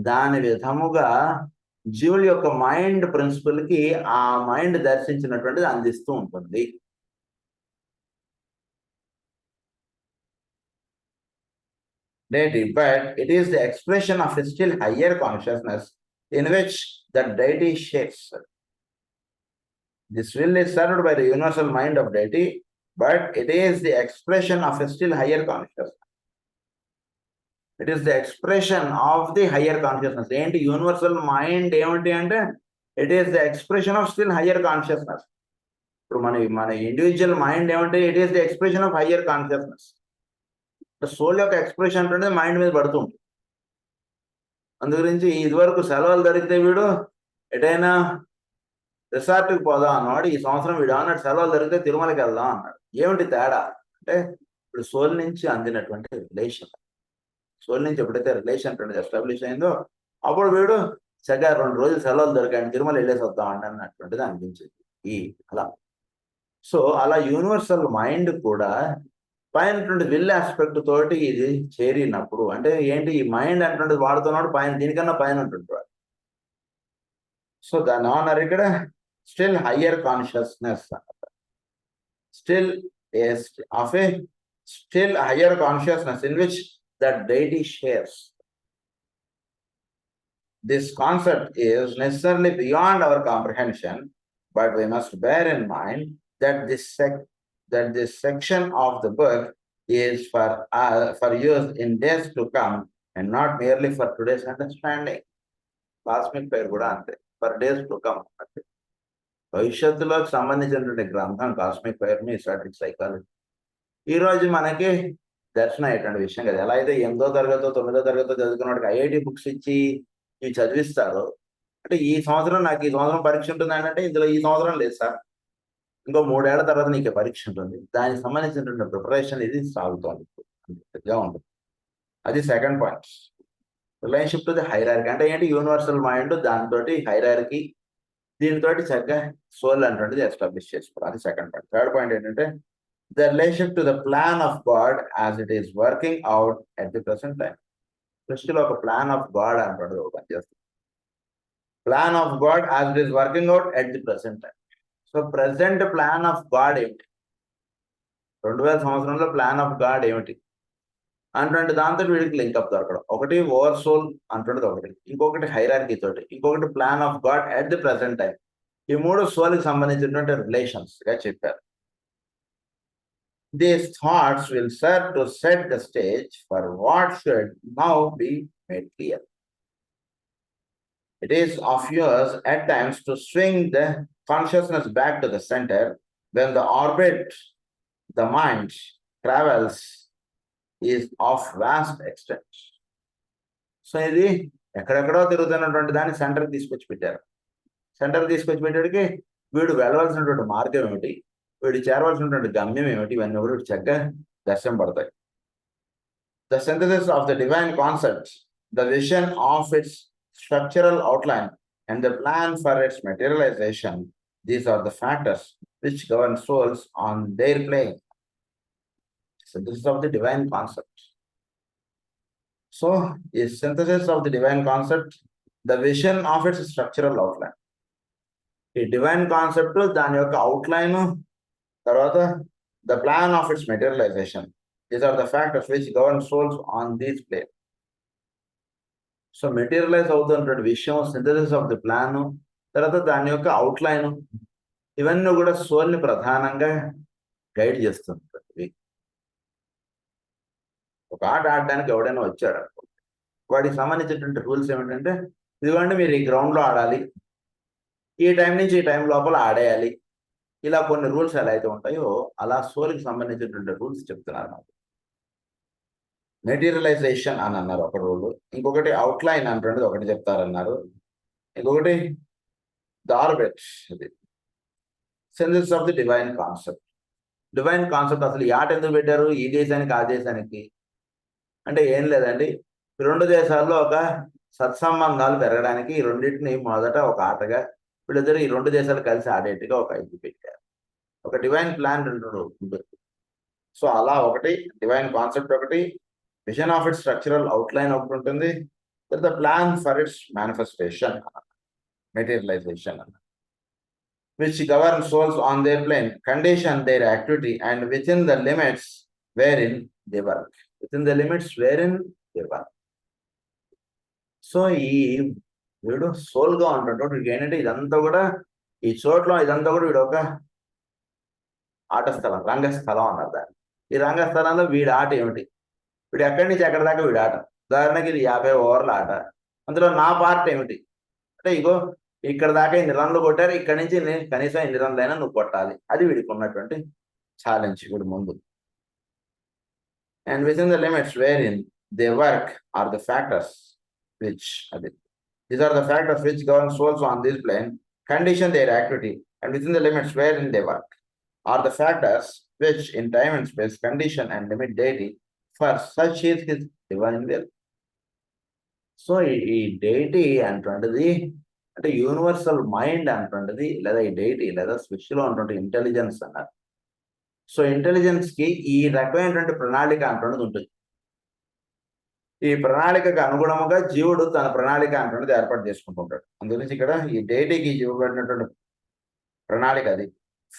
దాని విధముగా జీవుల యొక్క మైండ్ ప్రిన్సిపల్ కి ఆ మైండ్ దర్శించినటువంటిది అందిస్తూ ఉంటుంది. Deity, but it is the expression of a still higher consciousness in which that deity shares. This will is served by the universal mind of deity, but it is the expression of a still higher consciousness. It is the expression of the higher consciousness. ఏంటి universal mind ఏమిటి అంటే it is the expression of still higher consciousness. ఇప్పుడు మన individual mind ఏమంటే it is the expression of higher consciousness. Soul యొక్క expression అంటే mind మీద పడుతుంది. అందు గురించి ఇదివరకు సెలవులు దొరికితే వీడు ఎటైనా రిసార్ట్కి పోదాం అన్నాడు. ఈ సంవత్సరం వీడు అన్నాడు సెలవులు దొరికితే తిరుమలకి వెళ్దాం అన్నాడు. ఏమిటి తేడా అంటే ఇప్పుడు సోల్ నుంచి అందినటువంటి రిలేషన్, సోల్ నుంచి ఎప్పుడైతే రిలేషన్ ఎస్టాబ్లిష్ అయిందో అప్పుడు వీడు చక్కగా 2 రోజులు సెలవులు దొరికాడు తిరుమల వెళ్ళేసి వద్దాం అన్నటువంటిది అనిపించింది అలా. సో అలా యూనివర్సల్ మైండ్ కూడా పైనటువంటి విల్ ఆస్పెక్ట్ తోటి ఇది చేరినప్పుడు అంటే ఏంటి ఈ మైండ్ అటువంటి వాడుతున్నాడు పైన, దీనికన్నా పైన ఉంటుంటాడు. సో దాని ఆనర్ ఇక్కడ still higher consciousness, still of A still higher consciousness in which that deity shares. This concept is necessarily beyond our comprehension, but we must bear in mind that this section of the book is for use in days to come and not merely for today's understanding. Cosmic fire kuda ante for days to come. భవిష్యత్తులోకి సంబంధించినటువంటి గ్రంథం cosmic fire మీ esoteric psychology. ఈ రోజు మనకి దర్శనం అయ్యేటువంటి విషయం కదా. ఎలా అయితే 8వ తరగతో 9వ తరగతో చదువుకున్నవాడికి ఐఐటి బుక్స్ ఇచ్చి ఇవి చదివిస్తారు అంటే ఈ సంవత్సరం పరీక్ష ఉంటుంది అంటే ఇందులో ఈ సంవత్సరం లేదు సార్, ఇంకో 3 ఏళ్ల తర్వాత నీకు పరీక్ష ఉంటుంది, దానికి సంబంధించినటువంటి ప్రిపరేషన్ ఇది సాగుతోంది ఉంటుంది. అది second point. Relationship to the hierarchy అంటే ఏంటి యూనివర్సల్ మైండ్ దాంతో హైరార్కీ దీనితో చక్కగా సోల్ అటువంటిది ఎస్టాబ్లిష్ చేసుకోవాలి. అది సెకండ్ పాయింట్. థర్డ్ పాయింట్ ఏంటంటే the relationship to the plan of God as it is working out at the present time. సృష్టిలో ఒక ప్లాన్ ఆఫ్ గాడ్ అంటాడు పనిచేస్తుంది. Plan of God as it is working out at the present time. So present plan of God ఏమిటి, 2000 సంవత్సరంలో plan of God ఏమిటి అటువంటి దాంతో వీడికి లింకప్ దొరకడం. ఒకటి ఓవర్ సోల్ అంటుండదు, ఒకటి ఇంకొకటి హైరార్కీ తోటి, ఇంకొకటి plan of God at the present time. ఈ 3 సోల్కి సంబంధించినటువంటి రిలేషన్స్ గా చెప్పారు. These thoughts will serve to set the stage for what should now be made clear. It is of use at times to swing the consciousness back to the center when the orbit the mind travels is of vast extent. So ఇది ఎక్కడెక్కడో తిరుగుతున్నటువంటి దాన్ని centre తీసుకొచ్చి పెట్టారు. Centre తీసుకొచ్చి పెట్టేటికి వీడు వెళ్ళవలసినటువంటి మార్గం ఏమిటి, వీడు చేరవలసినటువంటి గమ్యం ఏమిటి, ఇవన్నీ కూడా చక్కగా దర్శనం పడతాయి. The synthesis of the divine concepts, the vision of its structural outline, and the plan for its materialization, these are the factors which govern souls on their plane. Synthesis of the divine concept. So, is synthesis of the divine concept, the vision of its structural outline. ఈ divine concept దాని యొక్క outline, తర్వాత the plan of its materialization. These are the factors which govern souls on these plane. So materialise అవుతున్నటువంటి విషయం synthesis of the plan, తర్వాత దాని యొక్క outline, ఇవన్నీ కూడా సోల్ని ప్రధానంగా గైడ్ చేస్తుంటుంది. ఒక ఆట ఆడడానికి ఎవడైనా వచ్చాడు అనుకోండి, వాడికి సంబంధించినటువంటి రూల్స్ ఏమిటంటే, ఇదిగోండి మీరు ఈ గ్రౌండ్లో ఆడాలి, ఈ టైం నుంచి ఈ టైం లోపల ఆడేయాలి, ఇలా కొన్ని రూల్స్ ఎలా అయితే ఉంటాయో అలా సోల్కి సంబంధించినటువంటి రూల్స్ చెప్తున్నారు నాకు. మెటీరియలైజేషన్ అని అన్నారు ఒక రూల్, ఇంకొకటి అవుట్లైన్ అంటున్నది ఒకటి చెప్తారన్నారు, ఇంకొకటి ద ఆర్బిట్, ఇది senses of the divine concept. Divine concept అసలు ఈ ఆట ఎందుకు పెట్టారు ఈ దేశానికి ఆ దేశానికి అంటే ఏం లేదండి, రెండు దేశాల్లో ఒక సత్సంబంధాలు పెరగడానికి ఈ రెండింటిని మొదట ఒక ఆటగా వీళ్ళిద్దరు ఈ రెండు దేశాలు కలిసి ఆడేట్టుగా ఒక ఇది పెట్టారు. ఒక డివైన్ ప్లాన్ ఉంటుంది. సో అలా ఒకటి డివైన్ కాన్సెప్ట్, ఒకటి vision of it's structural outline ఒకటి ఉంటుంది, the plan for it's manifestation, materialisation which govern souls on their plane, condition their activity, and within the limits wherein they work. Within the limits wherein they work. So ఈ వీడు సోల్గా ఉంటాడు, వీడికి ఏంటంటే ఇదంతా కూడా ఈ చోట్ల ఇదంతా కూడా వీడు ఒక ఆట స్థలం, రంగస్థలం అన్నారు దాన్ని. ఈ రంగస్థలంలో వీడి ఆట ఏమిటి, వీడు ఎక్కడి నుంచి ఎక్కడి దాకా వీడి ఆట. ఉదాహరణకి ఇది 50 ఓవర్ల ఆట, అందులో నా పార్ట్ ఏమిటి అంటే, ఇగో ఇక్కడ దాకా ఇన్ని రన్లు కొట్టారు, ఇక్కడ నుంచి నేను కనీసం ఎన్ని రన్లైనా నువ్వు కొట్టాలి, అది వీడికి ఉన్నటువంటి ఛాలెంజ్ వీడి ముందు. And with in the limits wherein they work are the factors which these are the factors which govern souls on this plane, condition their activity, and with in the limits wherein they work are the factors which in time and space condition and limit deity for such is his divine will. So ఈ deity అంటుండది అంటే universal mind అంటుండది, లేదా ఈ డెయిటీ లేదా స్విచ్లో ఉన్నటువంటి intelligence అన్నారు. So intelligence కి ఈ రకమైనటువంటి ప్రణాళిక అంటున్నది ఉంటుంది. ఈ ప్రణాళికకు అనుగుణముగా జీవుడు తన ప్రణాళిక అంటున్నది ఏర్పాటు చేసుకుంటుంటాడు. అందుగురించి ఇక్కడ ఈ డెయిటీకి ఇవ్వబడినటువంటి ప్రణాళిక అది.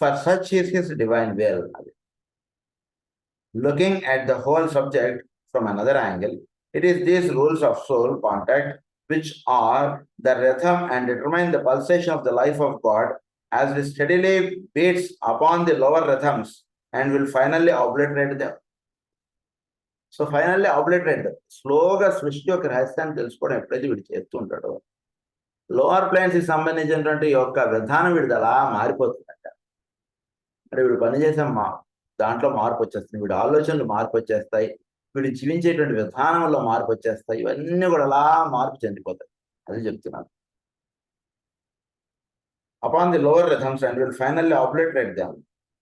For such is his divine will. అది looking at the whole subject from another angle, it is these rules of soul contact which are the rhythm and determine the pulsation of the life of God as it steadily beats upon the lower rhythms and will finally obliterate them. So finally obliterate them. స్లోగా సృష్టి యొక్క రహస్యాన్ని తెలుసుకోవడం ఎప్పుడైతే వీడు చేస్తుంటాడో, lower planes కి సంబంధించినటువంటి యొక్క విధానం వీడిది అలా మారిపోతుందంట. అంటే వీడు పనిచేసే దాంట్లో మార్పు వచ్చేస్తుంది, వీడి ఆలోచనలు మార్పు వచ్చేస్తాయి, వీడు జీవించేటువంటి విధానంలో మార్పు వచ్చేస్తాయి, ఇవన్నీ కూడా అలా మార్పు చెందిపోతాయి. అది చెప్తున్నాను. Upon the lower rhythms and will finally obliterate them.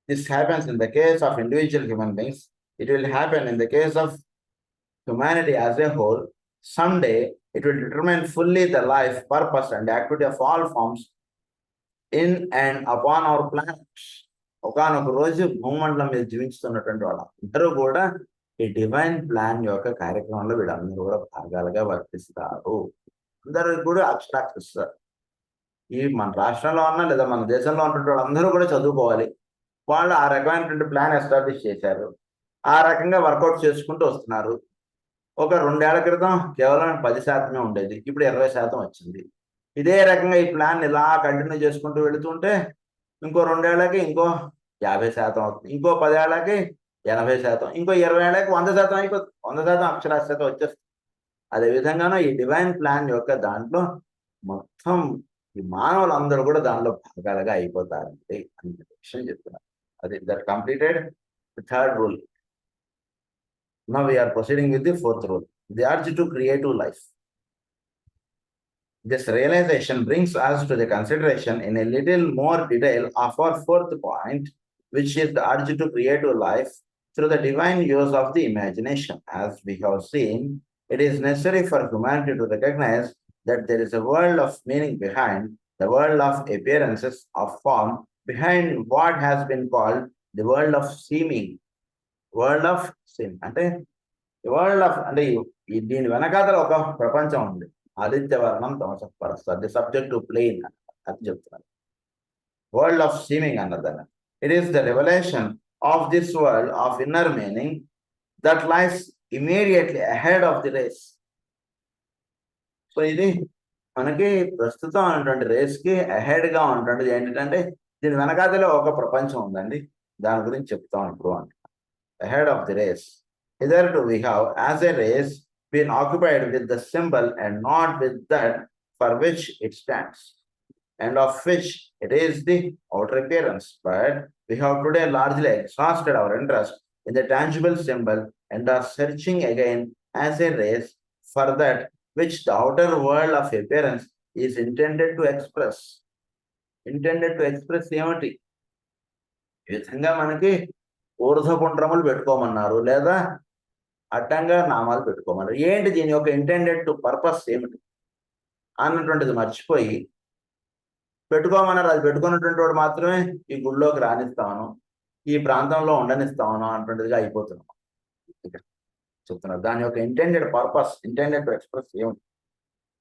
This happens in the case of individual human beings. It will happen in the case of humanity as a whole. Someday it will determine fully the life, purpose, and activity of all forms in and upon our planet. ఒకనొక రోజు భూమండలం మీద జీవించుతున్నటువంటి వాళ్ళందరూ కూడా ఈ divine plan యొక్క కార్యక్రమంలో వీళ్ళందరూ కూడా భాగాలుగా వర్తిస్తారు. అందరూ కూడా అబ్స్ట్రాక్ట్ ఇస్తారు. ఈ మన రాష్ట్రంలో ఉన్నా లేదా మన దేశంలో ఉన్నటువంటి వాళ్ళందరూ కూడా చదువుకోవాలి. వాళ్ళు ఆ రకమైనటువంటి ప్లాన్ ఎస్టాబ్లిష్ చేశారు, ఆ రకంగా వర్కౌట్ చేసుకుంటూ వస్తున్నారు. ఒక 2 ఏళ్ల క్రితం కేవలం 10% ఉండేది, ఇప్పుడు 20% వచ్చింది. ఇదే రకంగా ఈ ప్లాన్ ఇలా కంటిన్యూ చేసుకుంటూ వెళుతుంటే ఇంకో 2 ఏళ్లకి ఇంకో 50% అవుతుంది, ఇంకో 10 ఏళ్లకి 80%, ఇంకో 20 ఏళ్ళకి 100% అయిపోతుంది, 100% అక్షరాస్యత వచ్చేస్తుంది. అదేవిధంగానూ ఈ డివైన్ ప్లాన్ యొక్క దాంట్లో మొత్తం ఈ మానవులందరూ కూడా దానిలో భాగాలుగా అయిపోతారండి అనే విషయం చెప్తున్నారు. అది that completed the third rule. Now we are proceeding with the fourth rule, the urge to creative life. This realization brings us to the consideration in a little more detail of our fourth point, which is the urge to creative life through the divine use of the imagination. As we have seen, it is necessary for humanity to recognize that there is a world of meaning behind the world of appearances of form, behind what has been called the world of seeming. World of seeming అంటే world of అంటే దీని వెనకాతల ఒక ప్రపంచం ఉంది, ఆదిత్యవర్ణం తమసః పరస్త, ది సబ్జెక్ట్ టు ప్లేన్ అని చెప్తున్నారు. వరల్డ్ ఆఫ్ సీమింగ్ అన్నదాన్ని. It is the revolution of this world of inner meaning that lies immediately ahead of the race. So ఇది మనకి ప్రస్తుతం ఉన్నటువంటి రేస్ కి అహెడ్ గా ఉంటుంది ఏంటంటే దీని వెనకాతలో ఒక ప్రపంచం ఉందండి, దాని గురించి చెప్తాం ఇప్పుడు అంట. Ahead of the race, hitherto we have as a race been occupied with the symbol and not with that for which it stands, and of which it is the outer appearance. But we have today largely exhausted our interest in the tangible symbol and are searching again as a race for that which the outer world of appearance is intended to express. ఏమిటి? ఈ విధంగా మనకి ఊర్ధ్వపుండ్రములు పెట్టుకోమన్నారు, లేదా అడ్డంగా నామాలు పెట్టుకోమన్నారు. ఏంటి దీని యొక్క ఇంటెండెడ్ టు పర్పస్ ఏమిటి అన్నటువంటిది మర్చిపోయి పెట్టుకోమన్నారు. అది పెట్టుకున్నటువంటి వాడు మాత్రమే ఈ గుళ్ళోకి రానిస్తాను, ఈ ప్రాంతంలో ఉండనిస్తాను అన్నటువంటిదిగా అయిపోతున్నాం. చెప్తున్నారు దాని యొక్క intended purpose, intended to express ఏమిటి,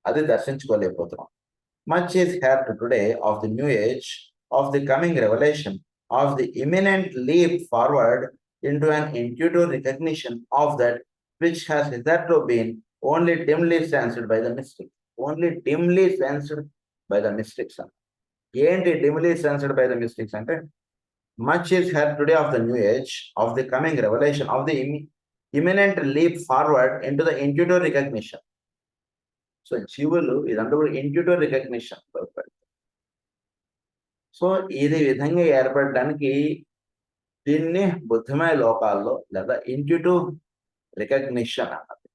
అది దర్శించుకోలేకపోతున్నాం. Much is heard today of the new age, of the coming revelation, of the imminent leap forward into an intuitive recognition of that which has hitherto been only dimly sensed by the mystics. Only dimly sensed by the mystics. ఏంటి dimly sensed by the mystics అంటే, much is heard today of the new age, of the coming revelation, of the imminent leap forward into the intuitive recognition. So జీవులు ఇదంతా కూడా intuitive recognition. So ఇది విధంగా ఏర్పడడానికి దీన్ని బుద్ధిమయ లోకాల్లో లేదా ఇంట్యూటివ్ రికగ్నిషన్ అన్నది.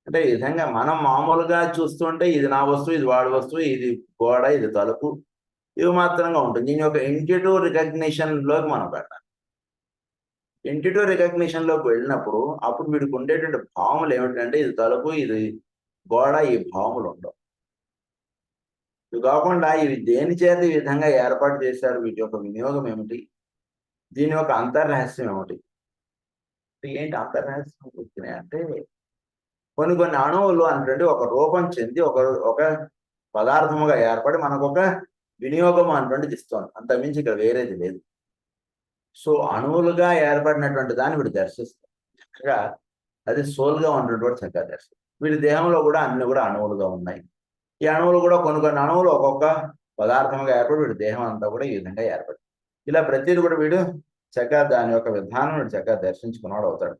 అంటే ఈ విధంగా మనం మామూలుగా చూస్తుంటే ఇది నా వస్తువు, ఇది వాడి వస్తువు, ఇది గోడ, ఇది తలుపు, ఇవి మాత్రంగా ఉంటుంది. దీని యొక్క ఇంట్యూటివ్ రికగ్నిషన్ లోకి మనం పెట్టాలి. ఇంట్యూటివ్ రికగ్నిషన్ లోకి వెళ్ళినప్పుడు అప్పుడు వీడికి ఉండేటువంటి భావములు ఏమిటంటే, ఇది తలుపు, ఇది గోడ, ఈ భావములు ఉండవు. ఇవి కాకుండా ఇవి దేని చేత ఈ విధంగా ఏర్పాటు చేశారు, వీటి యొక్క వినియోగం ఏమిటి, దీని యొక్క అంతర్రహస్యం ఏమిటి. ఏంటి అంతర్రహస్యం వచ్చినాయి అంటే, కొన్ని అణువులు అంటే ఒక రూపం చెంది ఒక పదార్థముగా ఏర్పడి మనకు ఒక వినియోగం అటువంటిది ఇస్తుంది. అంతకుమించి ఇక్కడ వేరేది లేదు. సో అణువులుగా ఏర్పడినటువంటి దాన్ని వీడు దర్శిస్తాడు చక్కగా. అది సోల్గా ఉన్నటువంటి చక్కగా దర్శిస్తాడు. వీడి దేహంలో కూడా అన్ని కూడా అణువులుగా ఉన్నాయి. ఈ అణువులు కూడా కొన్ని అణువులు ఒక్కొక్క పదార్థంగా ఏర్పడి వీడి దేహం అంతా కూడా ఈ విధంగా ఏర్పడి, ఇలా ప్రతిదీ కూడా వీడు చక్కగా దాని యొక్క విధానం వీడు చక్కగా దర్శించుకున్నాడు అవుతాడు.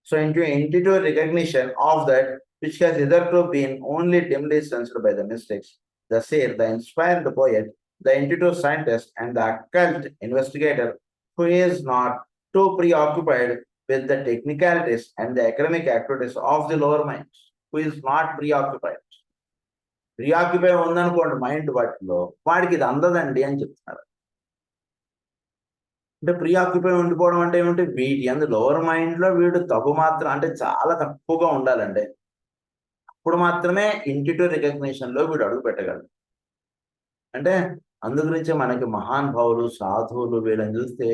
So intuitive recognition of that which has hitherto been only dimly sensed by the mystics, the seer, the inspired poet, the intuitive scientist, and the occult investigator who is not too preoccupied with the technicalities and the academic activities of the lower mind, who is not preoccupied. ప్రియాక్యుపై ఉందనుకోండి mind, వాటిలో వాడికి ఇది అందదండి అని చెప్తున్నారు. అంటే ప్రియాక్యుపై ఉండిపోవడం అంటే ఏమిటి, వీటి అందు లోవర్ మైండ్ లో వీడు తగు మాత్రం అంటే చాలా తక్కువగా ఉండాలండి. అప్పుడు మాత్రమే ఇంట్యూటివ్ రికగ్నిషన్ లో వీడు అడుగు పెట్టగలడు. అంటే అందుగురించే మనకి మహానుభావులు, సాధువులు వీళ్ళని చూస్తే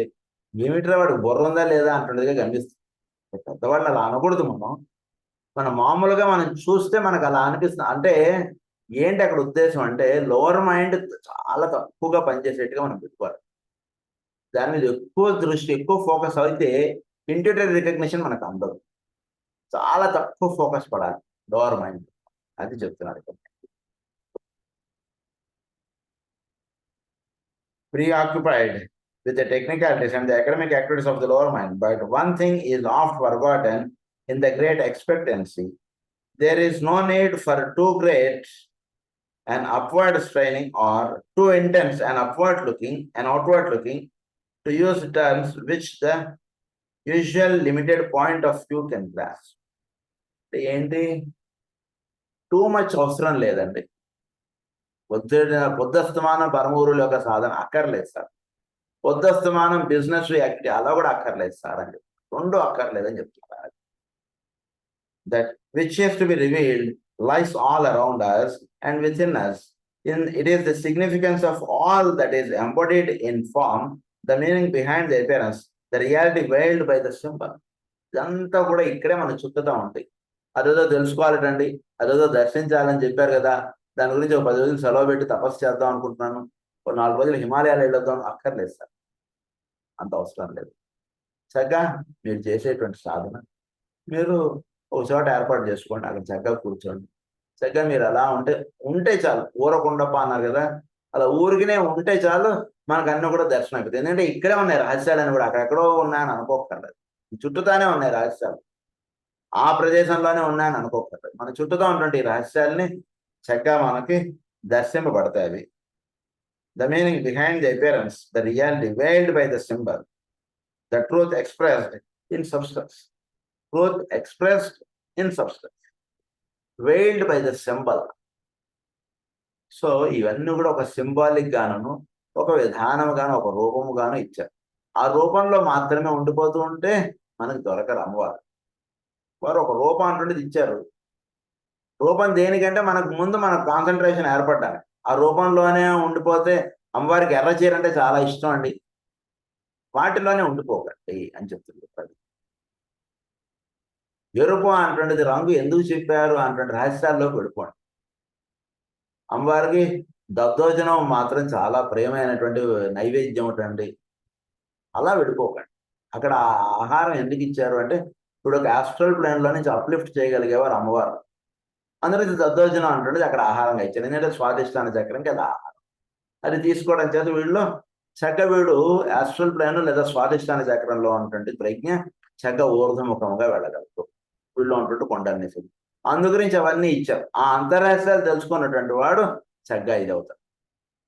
ఏమిట్రా వాడు బుర్ర ఉందా లేదా అంటున్నదిగా కనిపిస్తుంది. పెద్దవాళ్ళు అలా అనకూడదు. మనం మామూలుగా మనం చూస్తే మనకు అలా అనిపిస్తుంది. అంటే ఏంటి అక్కడ ఉద్దేశం అంటే, లోవర్ మైండ్ చాలా తక్కువగా పనిచేసేట్టుగా మనం పెట్టుకోవాలి. దాని మీద ఎక్కువ దృష్టి, ఎక్కువ ఫోకస్ అయితే ఇంట్యూటివ్ రికగ్నిషన్ మనకు అందదు. చాలా తక్కువ ఫోకస్ పడాలి లోవర్ మైండ్. అది చెప్తున్నారు ఇక్కడ. Preoccupied with the technicalities and the academic activities of the lower mind, but one thing is oft forgotten in the great expectancy. There is no need for too great an upward straining or too intense an outward looking, to use terms which the usual limited point of view can grasp. ఏంటి, too much అవసరం లేదండి. పొద్దుస్తమానం పరమూరుల యొక్క సాధన అక్కర్లేదు sir. పొద్దుస్తమానం business activity అలా కూడా అక్కర్లేదు sir అని చెప్పి, రెండు అక్కర్లేదని చెప్తున్నారు. That which is to be revealed lies all around us and within us. It is the significance of all that is embodied in form, the meaning behind the appearance, the reality veiled by the symbol. ఇదంతా కూడా ఇక్కడే మనం చుట్టుతూ ఉంటాయి. అదేదో తెలుసుకోవాలండి, అదేదో దర్శించాలని చెప్పారు కదా, దాని గురించి ఒక 10 రోజులు సెలవు పెట్టి తపస్సు చేద్దాం అనుకుంటున్నాను, ఒక 4 రోజులు హిమాలయాలు వెళ్ళొద్దాం అక్కర్లేదు సార్. అంత అవసరం లేదు. చక్కగా మీరు చేసేటువంటి సాధన మీరు ఒక చోట ఏర్పాటు చేసుకోండి, అక్కడ చక్కగా కూర్చోండి. చక్కగా మీరు అలా ఉంటే చాలు. ఊరకుండప్ప అన్నారు కదా, అలా ఊరికినే ఉంటే చాలు మనకు అన్నీ కూడా దర్శనం అయిపోతుంది. ఎందుకంటే ఇక్కడే ఉన్నాయి రహస్యాలని కూడా, అక్కడెక్కడో ఉన్నాయని అనుకోకర్లేదు. చుట్టూతానే ఉన్నాయి రహస్యాలు, ఆ ప్రదేశంలోనే ఉన్నాయని అనుకోకర్లేదు. మన చుట్టూతో ఉన్నటువంటి ఈ రహస్యాల్ని చక్కగా మనకి దర్శింపబడతాయి అవి. The meaning behind the appearance, the reality veiled by the symbol, the truth expressed in substance. Truth expressed in substance, veiled by the symbol. So ఇవన్నీ కూడా ఒక సింబాలిక్ గాను, ఒక విధానముగాను, ఒక రూపముగాను ఇచ్చారు. ఆ రూపంలో మాత్రమే ఉండిపోతూ ఉంటే మనకు దొరకరు అమ్మవారు. వారు ఒక రూపం అంటుండేది ఇచ్చారు. రూపం దేనికంటే మనకు ముందు మన కాన్సన్ట్రేషన్ ఏర్పడ్డాలి. ఆ రూపంలోనే ఉండిపోతే, అమ్మవారికి ఎర్ర చీర అంటే చాలా ఇష్టం అండి, వాటిలోనే ఉండిపోకండి అని చెప్తుంది. ఎరుపు అంటుండేది రంగు ఎందుకు చెప్పారు అంటుండే రహస్యాల్లోకి వెళ్ళిపోండి. అమ్మవారికి దద్దోజనం మాత్రం చాలా ప్రియమైనటువంటి నైవేద్యం ఒకటండి, అలా వెళ్ళిపోకండి. అక్కడ ఆహారం ఎందుకు ఇచ్చారు అంటే, ఇప్పుడు ఒక ఆస్ట్రల్ ప్లేన్లో నుంచి అప్లిఫ్ట్ చేయగలిగేవారు అమ్మవారు. అందుకని దద్దోజనం అంటుండేది అక్కడ ఆహారంగా ఇచ్చారు. ఎందుకంటే స్వాదిష్టాన చక్రం కదా ఆహారం. అది తీసుకోవడం చేత వీళ్ళు వీడు ఆస్ట్రల్ ప్లేన్ లేదా స్వాదిష్టాన చక్రంలో ఉన్నటువంటి ప్రజ్ఞ ఊర్ధముఖంగా వెళ్ళగలరు. వీళ్ళు ఉన్నటువంటి కొండనేసి అందు గురించి అవన్నీ ఇచ్చారు. ఆ అంతరహస్యాలు తెలుసుకున్నటువంటి వాడు చక్కగా ఇది అవుతాడు.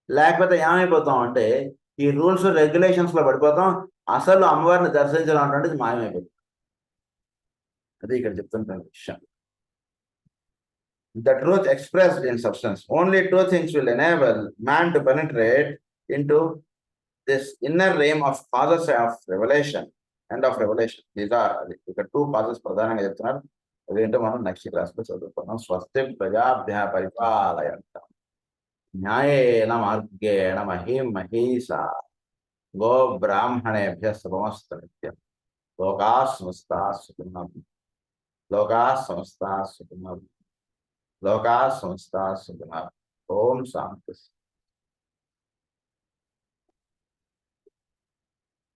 లేకపోతే ఏమైపోతాం అంటే, ఈ రూల్స్ రెగ్యులేషన్స్ లో పడిపోతాం, అసలు అమ్మవారిని దర్శించడం అనేటువంటిది మాయమైపోతుంది. అది ఇక్కడ చెప్తున్న విషయం. The truth expressed in substance. Only two things will enable man to penetrate into this inner realm of causes of revelation and of revelation. These are ఇక్కడ టూ causes ప్రధానంగా చెప్తున్నారు. అదేంటో మనం నెక్స్ట్ క్లాస్ లో చదువుకున్నాం. స్వస్తి ప్రజాభ్య పరిపాలయంతాం న్యాయేన మార్గేణ మహీం మహీసా గో బ్రాహ్మణేభ్య శుభమస్తు నిత్యం. లోకాః సమస్తాః సుఖినో భవంతు. లోకాః సమస్తాః సుఖినో భవంతు. లోకాః సమస్తాః సుఖినో భవంతు. ఓం శాంతి.